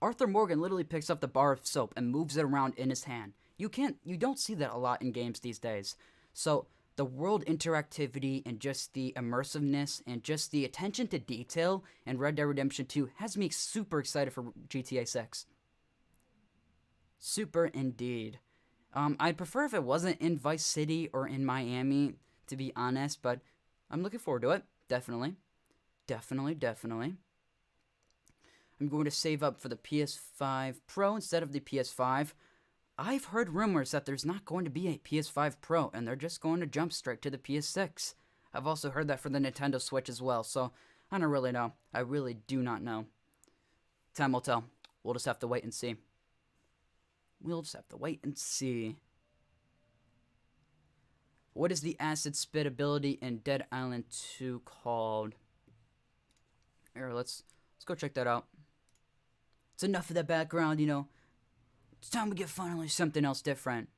Arthur Morgan literally picks up the bar of soap and moves it around in his hand. You don't see that a lot in games these days. So the world interactivity and just the immersiveness and just the attention to detail in Red Dead Redemption 2 has me super excited for GTA 6. Super indeed. I'd prefer if it wasn't in Vice City or in Miami, to be honest, but I'm looking forward to it. Definitely. Definitely. I'm going to save up for the PS5 Pro instead of the PS5. I've heard rumors that there's not going to be a PS5 Pro, and they're just going to jump straight to the PS6. I've also heard that for the Nintendo Switch as well, so I don't really know. I really do not know. Time will tell. We'll just have to wait and see. What is the acid spit ability in Dead Island 2 called? Here, let's go check that out. It's enough of that background, you know. It's time we get finally something else different.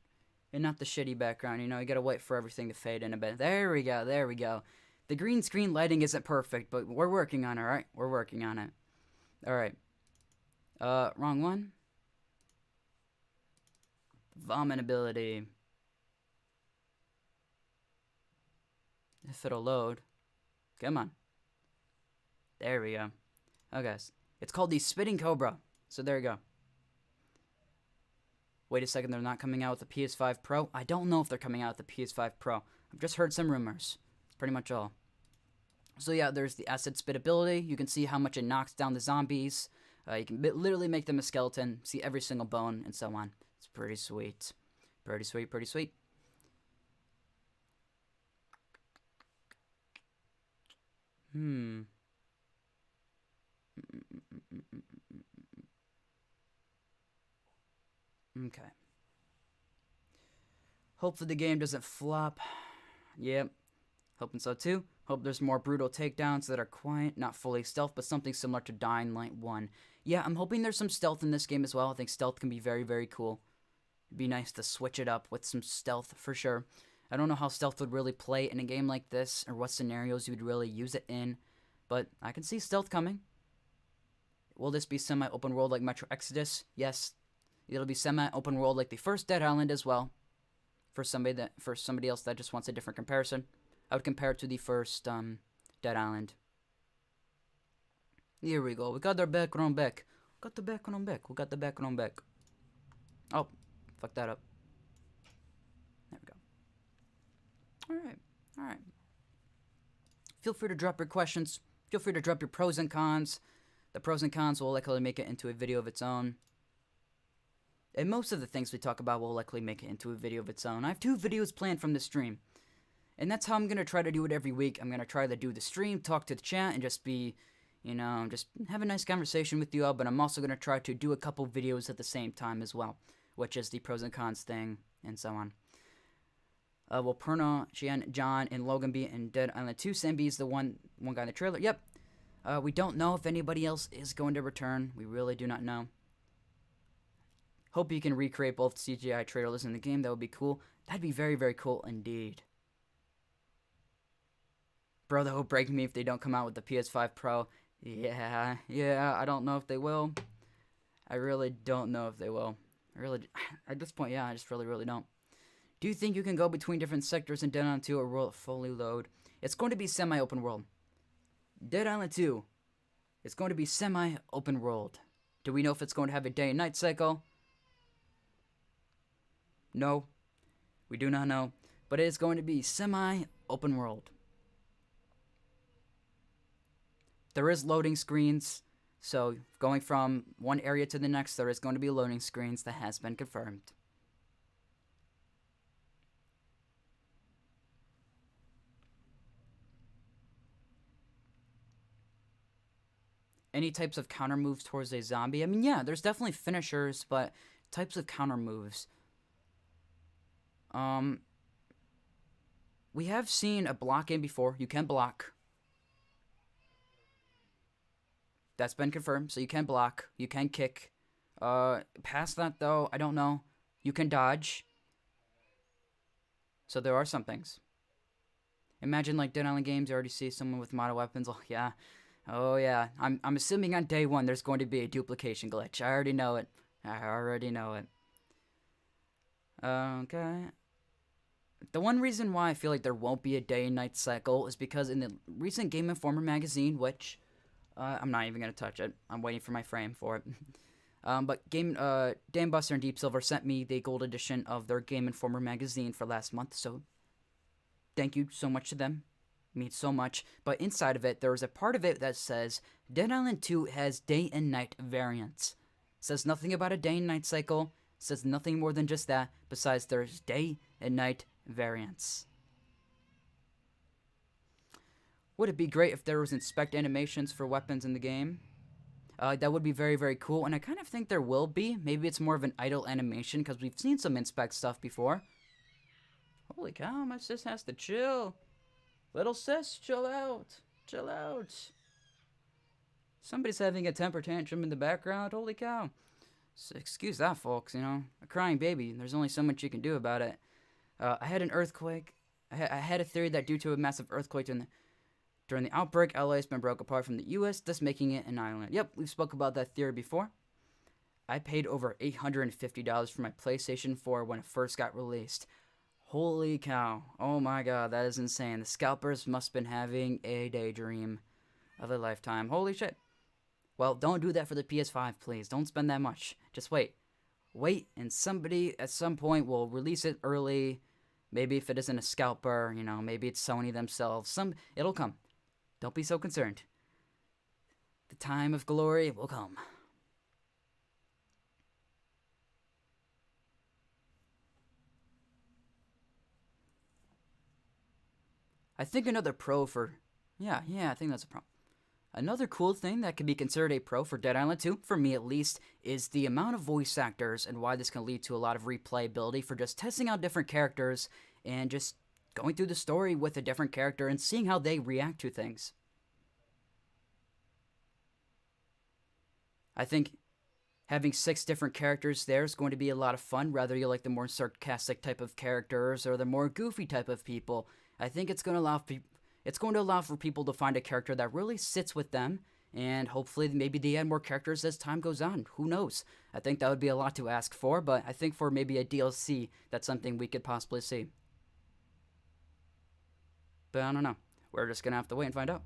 And not the shitty background, you know. You gotta wait for everything to fade in a bit. There we go. The green screen lighting isn't perfect, but we're working on it, alright? We're working on it. Alright. Wrong one. Vomit ability. If it'll load. Come on. There we go. Oh, guys. It's called the Spitting Cobra. So there you go. Wait a second, they're not coming out with the PS5 Pro? I don't know if they're coming out with the PS5 Pro. I've just heard some rumors. That's pretty much all. So yeah, there's the acid spit ability. You can see how much it knocks down the zombies. You can literally make them a skeleton, see every single bone, and so on. It's pretty sweet. Pretty sweet. Okay. Hopefully the game doesn't flop. Yep. Hoping so too. Hope there's more brutal takedowns that are quiet, not fully stealth, but something similar to Dying Light 1. Yeah, I'm hoping there's some stealth in this game as well. I think stealth can be very, very cool. It'd be nice to switch it up with some stealth for sure. I don't know how stealth would really play in a game like this, or what scenarios you would really use it in, but I can see stealth coming. Will this be semi-open world like Metro Exodus? Yes. It'll be semi-open world like the first Dead Island as well. For somebody else that just wants a different comparison, I would compare it to the first Dead Island. Here we go. We got our background back. We got the background back. Oh, fuck that up. There we go. Alright. Feel free to drop your questions. Feel free to drop your pros and cons. The pros and cons will likely make it into a video of its own. And most of the things we talk about will likely make it into a video of its own. I have 2 videos planned from the stream. And that's how I'm going to try to do it every week. I'm going to try to do the stream, talk to the chat, and just be, you know, just have a nice conversation with you all. But I'm also going to try to do a couple videos at the same time as well, which is the pros and cons thing, and so on. Will Perna, Jan, John, and Logan be in Dead Island 2? Sam B is the one guy in the trailer. Yep. We don't know if anybody else is going to return. We really do not know. Hope you can recreate both CGI trailers in the game. That would be cool. That'd be very, very cool indeed. Bro, that would break me if they don't come out with the PS5 Pro. Yeah, I don't know if they will. I really don't know if they will. At this point, yeah, I just really don't. Do you think you can go between different sectors in Dead Island 2 or will it fully load? It's going to be semi-open world. Dead Island 2. It's going to be semi-open world. Do we know if it's going to have a day and night cycle? No, we do not know, but it is going to be semi-open world. There is loading screens, so going from one area to the next, there is going to be loading screens. That has been confirmed. any types of counter moves towards a zombie. I mean, yeah, there's definitely finishers, but types of counter moves. We have seen a block in before. You can block. That's been confirmed. So you can block. You can kick. Past that, though, I don't know. You can dodge. So there are some things. Imagine, like, Dead Island games, you already see someone with model weapons. Oh, yeah. Oh, yeah. I'm assuming on day one there's going to be a duplication glitch. I already know it. I already know it. Okay. The one reason why I feel like there won't be a day and night cycle is because in the recent Game Informer magazine, which I'm not even going to touch it. I'm waiting for my frame for it. But Dan Buster and Deep Silver sent me the gold edition of their Game Informer magazine for last month, so thank you so much to them. It means so much. But inside of it, there is a part of it that says Dead Island 2 has day and night variants. It says nothing about a day and night cycle. It says nothing more than just that, besides there's day and night variants. Would it be great if there was inspect animations for weapons in the game? That would be very, very cool, and I kind of think there will be. Maybe it's more of an idle animation, because we've seen some inspect stuff before. Holy cow, my sis has to chill. Little sis, chill out. Chill out. Somebody's having a temper tantrum in the background. Holy cow. So excuse that, folks, you know. A crying baby. There's only so much you can do about it. I had an earthquake. I had a theory that due to a massive earthquake during the outbreak, LA has been broke apart from the US, thus making it an island. Yep, we've spoke about that theory before. I paid over $850 for my PlayStation 4 when it first got released. Holy cow. Oh my god, that is insane. The scalpers must have been having a daydream of a lifetime. Holy shit. Well, don't do that for the PS5, please. Don't spend that much. Just wait. Wait, and somebody at some point will release it early. Maybe if it isn't a scalper, you know, maybe it's Sony themselves. It'll come. Don't be so concerned. The time of glory will come. I think another pro for... Yeah, I think that's a pro. Another cool thing that could be considered a pro for Dead Island 2, for me at least, is the amount of voice actors and why this can lead to a lot of replayability for just testing out different characters and just going through the story with a different character and seeing how they react to things. I think having 6 different characters there is going to be a lot of fun, whether you like the more sarcastic type of characters or the more goofy type of people. I think it's going to allow for people to find a character that really sits with them, and hopefully maybe they add more characters as time goes on. Who knows? I think that would be a lot to ask for, but I think for maybe a DLC, that's something we could possibly see. But I don't know. We're just going to have to wait and find out.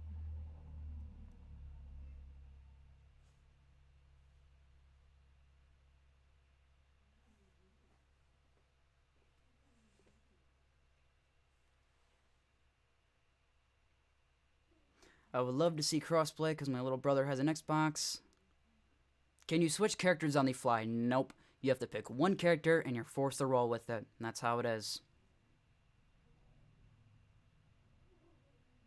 I would love to see crossplay because my little brother has an Xbox. Can you switch characters on the fly? Nope. You have to pick one character and you're forced to roll with it. And that's how it is.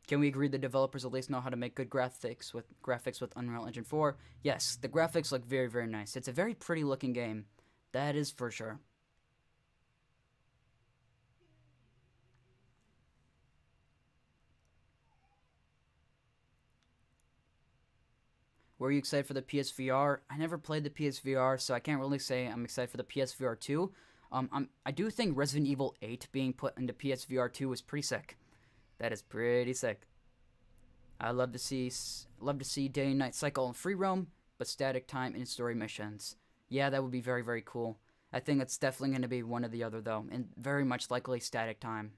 Can we agree the developers at least know how to make good graphics with Unreal Engine 4? Yes, the graphics look very, very nice. It's a very pretty looking game. That is for sure. Were you excited for the PSVR? I never played the PSVR, so I can't really say I'm excited for the PSVR 2. I do think Resident Evil 8 being put into PSVR 2 is pretty sick. That is pretty sick. I love to see day and night cycle and free roam, but static time in story missions. Yeah, that would be very, very cool. I think it's definitely going to be one or the other, though, and very much likely static time.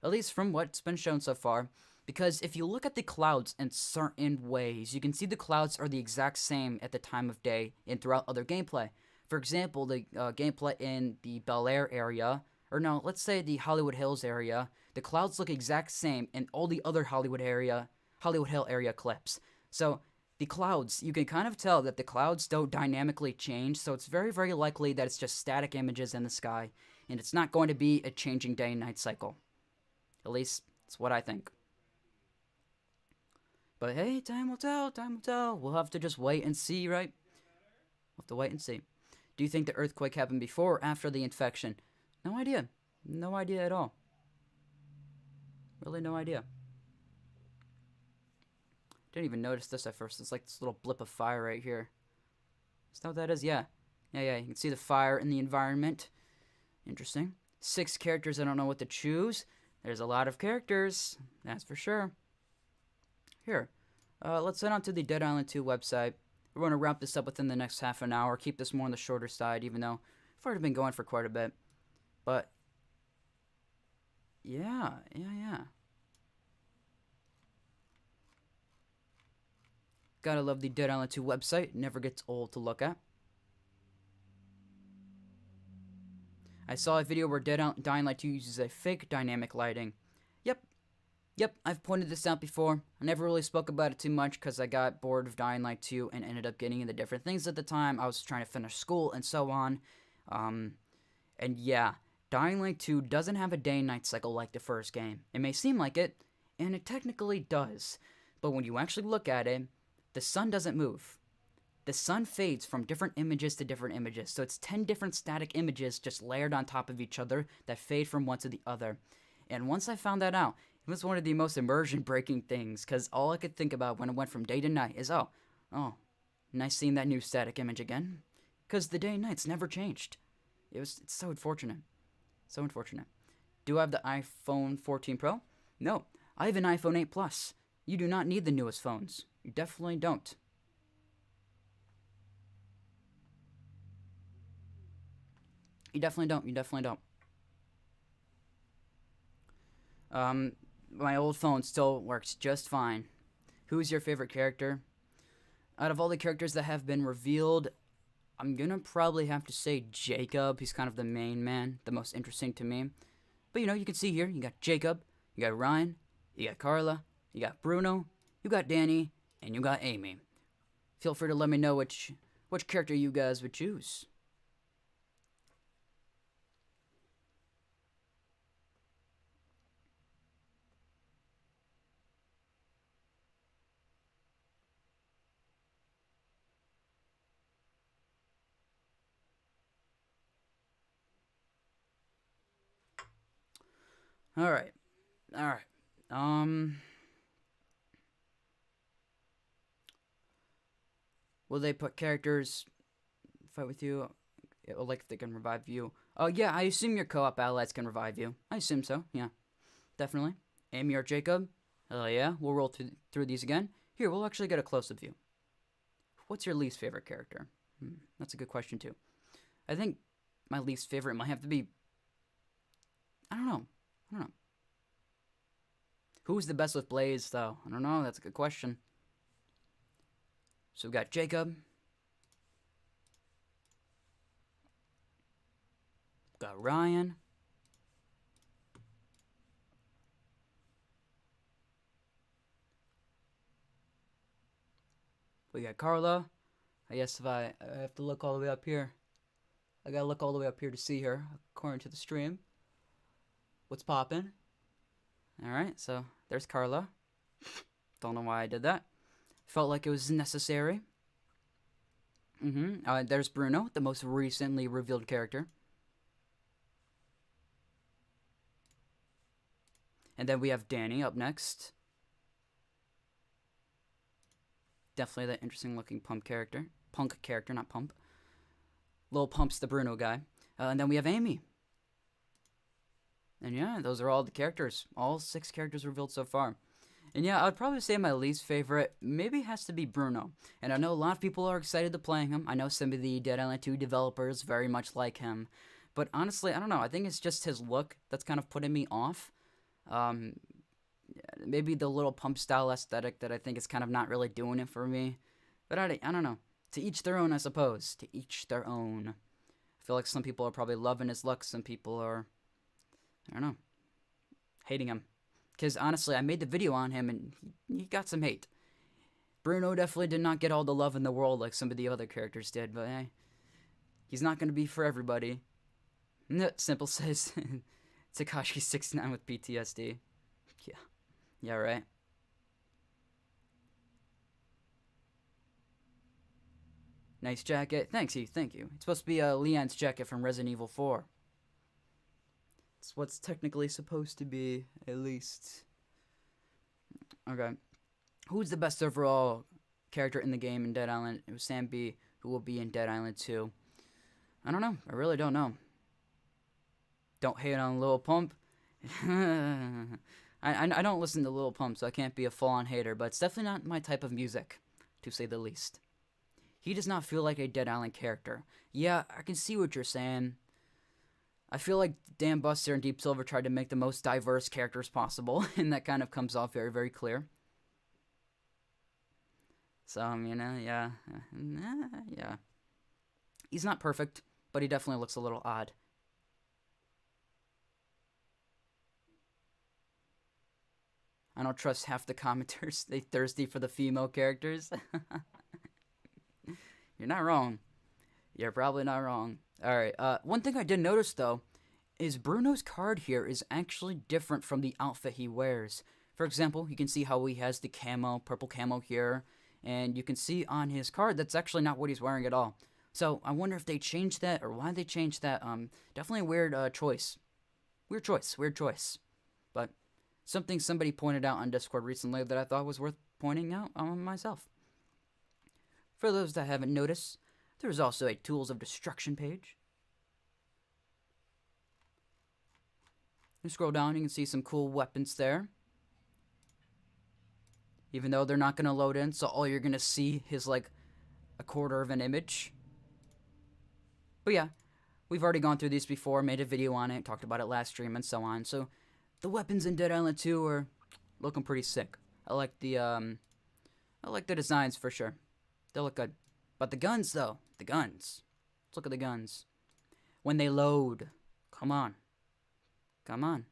At least from what's been shown so far. Because if you look at the clouds in certain ways, you can see the clouds are the exact same at the time of day and throughout other gameplay. For example, the gameplay in the Bel Air area, or no, let's say the Hollywood Hills area, the clouds look exact same in all the other Hollywood Hill area clips. So the clouds, you can kind of tell that the clouds don't dynamically change, so it's very, very likely that it's just static images in the sky, and it's not going to be a changing day and night cycle. At least, that's what I think. But hey, time will tell, time will tell. We'll have to just wait and see, right? We'll have to wait and see. Do you think the earthquake happened before or after the infection? No idea. No idea at all. Really no idea. Didn't even notice this at first. It's like this little blip of fire right here. Is that what that is? Yeah. Yeah. You can see the fire in the environment. Interesting. 6 characters. I don't know what to choose. There's a lot of characters. That's for sure. Here. Let's head on to the Dead Island 2 website. We're going to wrap this up within the next half an hour. Keep this more on the shorter side, even though I've already been going for quite a bit. But, yeah. Gotta love the Dead Island 2 website. Never gets old to look at. I saw a video where Dying Light 2 uses a fake dynamic lighting. Yep, I've pointed this out before. I never really spoke about it too much because I got bored of Dying Light 2 and ended up getting into different things at the time. I was trying to finish school and so on. And yeah, Dying Light 2 doesn't have a day and night cycle like the first game. It may seem like it, and it technically does. But when you actually look at it, the sun doesn't move. The sun fades from different images to different images. So it's 10 different static images just layered on top of each other that fade from one to the other. And once I found that out, it was one of the most immersion-breaking things, because all I could think about when it went from day to night is, oh, nice seeing that new static image again. Because the day and nights never changed. It's so unfortunate. So unfortunate. Do I have the iPhone 14 Pro? No, I have an iPhone 8 Plus. You do not need the newest phones. You definitely don't. You definitely don't. My old phone still works just fine. Who's your favorite character? Out of all the characters that have been revealed, I'm gonna probably have to say Jacob. He's kind of the main man, the most interesting to me. But you can see here, you got Jacob, you got Ryan, you got Carla, you got Bruno, you got Danny, and you got Amy. Feel free to let me know which character you guys would choose. All right. Will they put characters fight with you? Like if they can revive you? Oh yeah, I assume your co-op allies can revive you. I assume so. Yeah, definitely. Amy or Jacob? Hell yeah. We'll roll through these again. Here, we'll actually get a close-up view. What's your least favorite character? That's a good question too. I think my least favorite might have to be. I don't know. Who's the best with Blaze, though? I don't know. That's a good question. So we got Jacob. Got Ryan. We got Carla. I guess if I have to look all the way up here. I gotta look all the way up here to see her, according to the stream. What's poppin'? Alright, so there's Carla. Don't know why I did that. Felt like it was necessary. There's Bruno, the most recently revealed character. And then we have Danny up next. Definitely that interesting looking punk character, not pump. Lil Pump's the Bruno guy. And then we have Amy. And yeah, those are all the characters. All 6 characters revealed so far. And yeah, I'd probably say my least favorite maybe has to be Bruno. And I know a lot of people are excited to play him. I know some of the Dead Island 2 developers very much like him. But honestly, I don't know. I think it's just his look that's kind of putting me off. Maybe the little pump style aesthetic that I think is kind of not really doing it for me. But I don't know. To each their own, I suppose. To each their own. I feel like some people are probably loving his look. Some people are, I don't know, hating him. Because honestly, I made the video on him and he got some hate. Bruno definitely did not get all the love in the world like some of the other characters did. But hey, he's not going to be for everybody. Simple says Takashi69 with PTSD. Yeah, right. Nice jacket. Thanks, Heath. Thank you. It's supposed to be Leon's jacket from Resident Evil 4. It's what's technically supposed to be, at least. Okay. Who's the best overall character in the game in Dead Island? It was Sam B, who will be in Dead Island 2. I don't know. I really don't know. Don't hate on Lil Pump. I don't listen to Lil Pump, so I can't be a full-on hater, but it's definitely not my type of music, to say the least. He does not feel like a Dead Island character. Yeah, I can see what you're saying. I feel like Dan Buster and Deep Silver tried to make the most diverse characters possible, and that kind of comes off very, very clear. So, you know, yeah. Yeah. He's not perfect, but he definitely looks a little odd. I don't trust half the commenters. They thirsty for the female characters. You're not wrong. You're probably not wrong. Alright, one thing I did notice, though, is Bruno's card here is actually different from the outfit he wears. For example, you can see how he has the camo, purple camo here, and you can see on his card that's actually not what he's wearing at all. So, I wonder if they changed that, or why they changed that. Definitely a weird choice. Weird choice. But something somebody pointed out on Discord recently that I thought was worth pointing out on myself. For those that haven't noticed, there's also a Tools of Destruction page. You scroll down, you can see some cool weapons there. Even though they're not going to load in, so all you're going to see is like a quarter of an image. But yeah, we've already gone through these before, made a video on it, talked about it last stream and so on. So the weapons in Dead Island 2 are looking pretty sick. I like the designs for sure. They look good. But the guns, though. The guns. Let's look at the guns. When they load. Come on. Come on.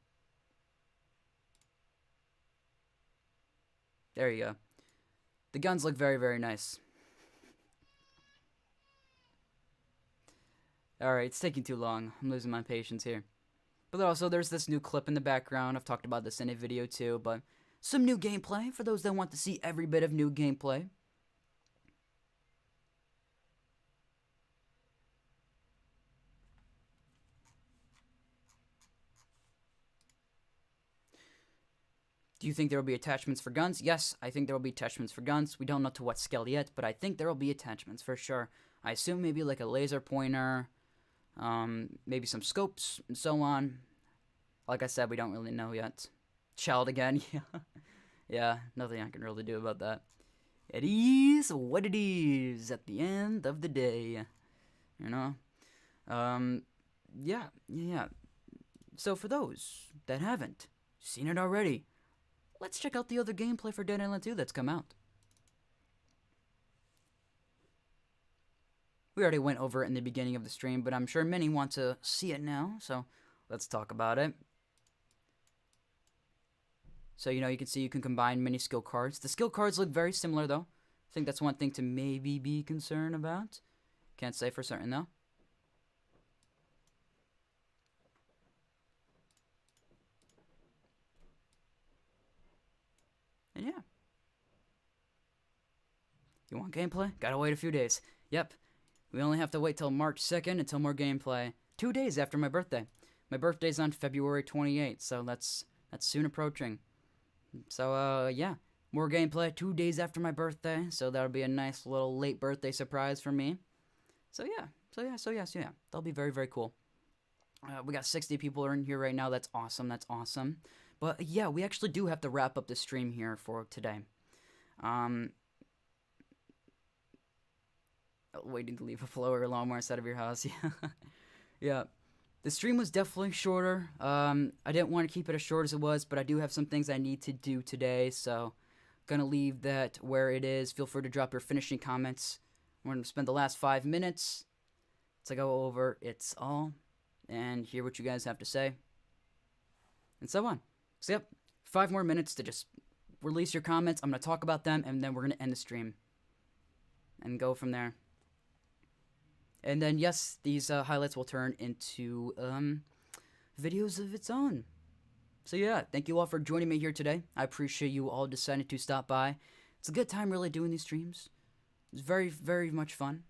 There you go. The guns look very, very nice. Alright, it's taking too long. I'm losing my patience here. But also, there's this new clip in the background. I've talked about this in a video too, but some new gameplay for those that want to see every bit of new gameplay. Do you think there will be attachments for guns? Yes, I think there will be attachments for guns. We don't know to what scale yet, but I think there will be attachments for sure. I assume maybe like a laser pointer, maybe some scopes, and so on. Like I said, we don't really know yet. Child again, yeah. Yeah, nothing I can really do about that. It is what it is at the end of the day. You know? Yeah. So for those that haven't seen it already, let's check out the other gameplay for Dead Island 2 that's come out. We already went over it in the beginning of the stream, but I'm sure many want to see it now, so let's talk about it. So, you know, you can see you can combine many skill cards. The skill cards look very similar, though. I think that's one thing to maybe be concerned about. Can't say for certain, though. And yeah. You want gameplay? Gotta wait a few days. Yep. We only have to wait till March 2nd until more gameplay. 2 days after my birthday. My birthday's on February 28th, so that's soon approaching. So, yeah. More gameplay 2 days after my birthday, so that'll be a nice little late birthday surprise for me. So, yeah. That'll be very, very cool. We got 60 people in here right now. That's awesome. But, yeah, we actually do have to wrap up the stream here for today. Waiting to leave a blower lawnmower outside of your house. Yeah. The stream was definitely shorter. I didn't want to keep it as short as it was, but I do have some things I need to do today, so gonna leave that where it is. Feel free to drop your finishing comments. We're gonna spend the last 5 minutes to go over it all and hear what you guys have to say, and so on. So yep, 5 more minutes to just release your comments. I'm gonna talk about them, and then we're gonna end the stream and go from there. And then, yes, these highlights will turn into videos of its own. So, yeah, thank you all for joining me here today. I appreciate you all deciding to stop by. It's a good time really doing these streams. It's very, very much fun.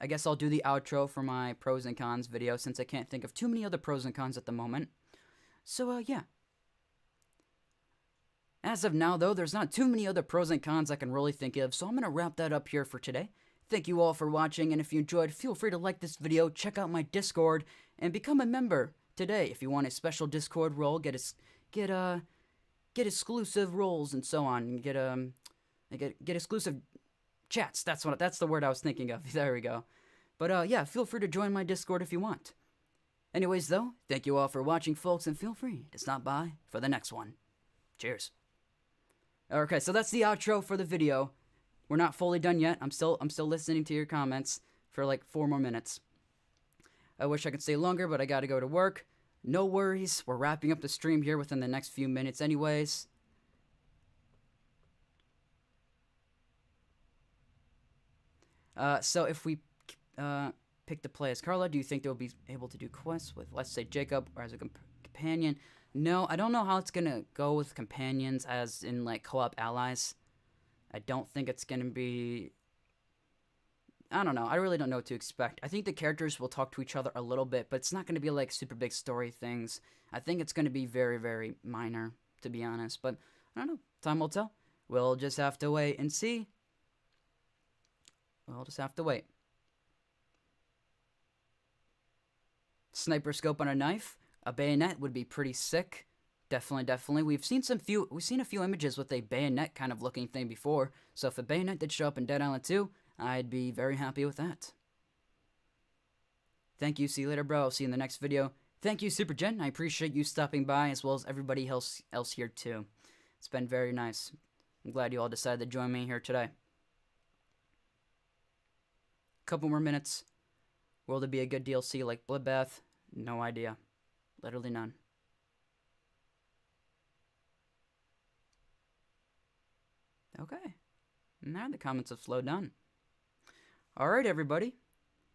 I guess I'll do the outro for my pros and cons video since I can't think of too many other pros and cons at the moment. So, yeah. As of now, though, there's not too many other pros and cons I can really think of, so I'm going to wrap that up here for today. Thank you all for watching, and if you enjoyed, feel free to like this video, check out my Discord, and become a member today if you want a special Discord role, get exclusive roles and so on, and get exclusive chats. That's the word I was thinking of. There we go. But yeah, feel free to join my Discord if you want. Anyways, though, thank you all for watching, folks, and feel free to stop by for the next one. Cheers. Okay, so that's the outro for the video. We're not fully done yet. I'm still listening to your comments for like 4 more minutes. I wish I could stay longer, but I gotta go to work. No worries. We're wrapping up the stream here within the next few minutes anyways. So if we pick to play as Carla, do you think they'll be able to do quests with, let's say, Jacob or as a companion? No, I don't know how it's gonna go with companions as in, like, co-op allies. I don't think it's gonna be... I don't know. I really don't know what to expect. I think the characters will talk to each other a little bit, but it's not gonna be, like, super big story things. I think it's gonna be very, very minor, to be honest. But, I don't know. Time will tell. We'll just have to wait and see. We'll just have to wait. Sniper scope on a knife. A bayonet would be pretty sick. Definitely. We've seen a few images with a bayonet kind of looking thing before. So if a bayonet did show up in Dead Island 2, I'd be very happy with that. Thank you. See you later, bro. I'll see you in the next video. Thank you, Super Jen. I appreciate you stopping by as well as everybody else here too. It's been very nice. I'm glad you all decided to join me here today. Couple more minutes. Will there be a good DLC like Bloodbath? No idea. Literally none. Okay. Now the comments have slowed down. Alright, everybody.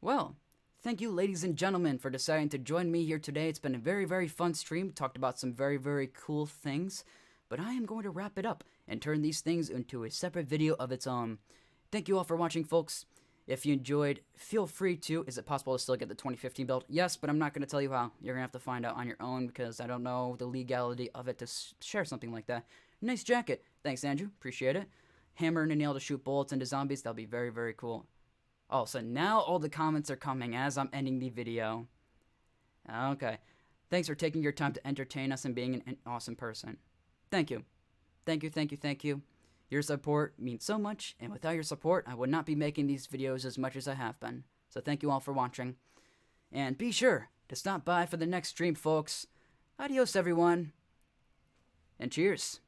Well, thank you, ladies and gentlemen, for deciding to join me here today. It's been a very, very fun stream. Talked about some very, very cool things. But I am going to wrap it up and turn these things into a separate video of its own. Thank you all for watching, folks. If you enjoyed, feel free to. Is it possible to still get the 2015 build? Yes, but I'm not going to tell you how. You're going to have to find out on your own because I don't know the legality of it to share something like that. Nice jacket. Thanks, Andrew. Appreciate it. Hammer and a nail to shoot bullets into zombies. That'll be very, very cool. Oh, so now all the comments are coming as I'm ending the video. Okay. Thanks for taking your time to entertain us and being an awesome person. Thank you. Thank you. Your support means so much, and without your support, I would not be making these videos as much as I have been. So thank you all for watching. And be sure to stop by for the next stream, folks. Adios, everyone. And cheers.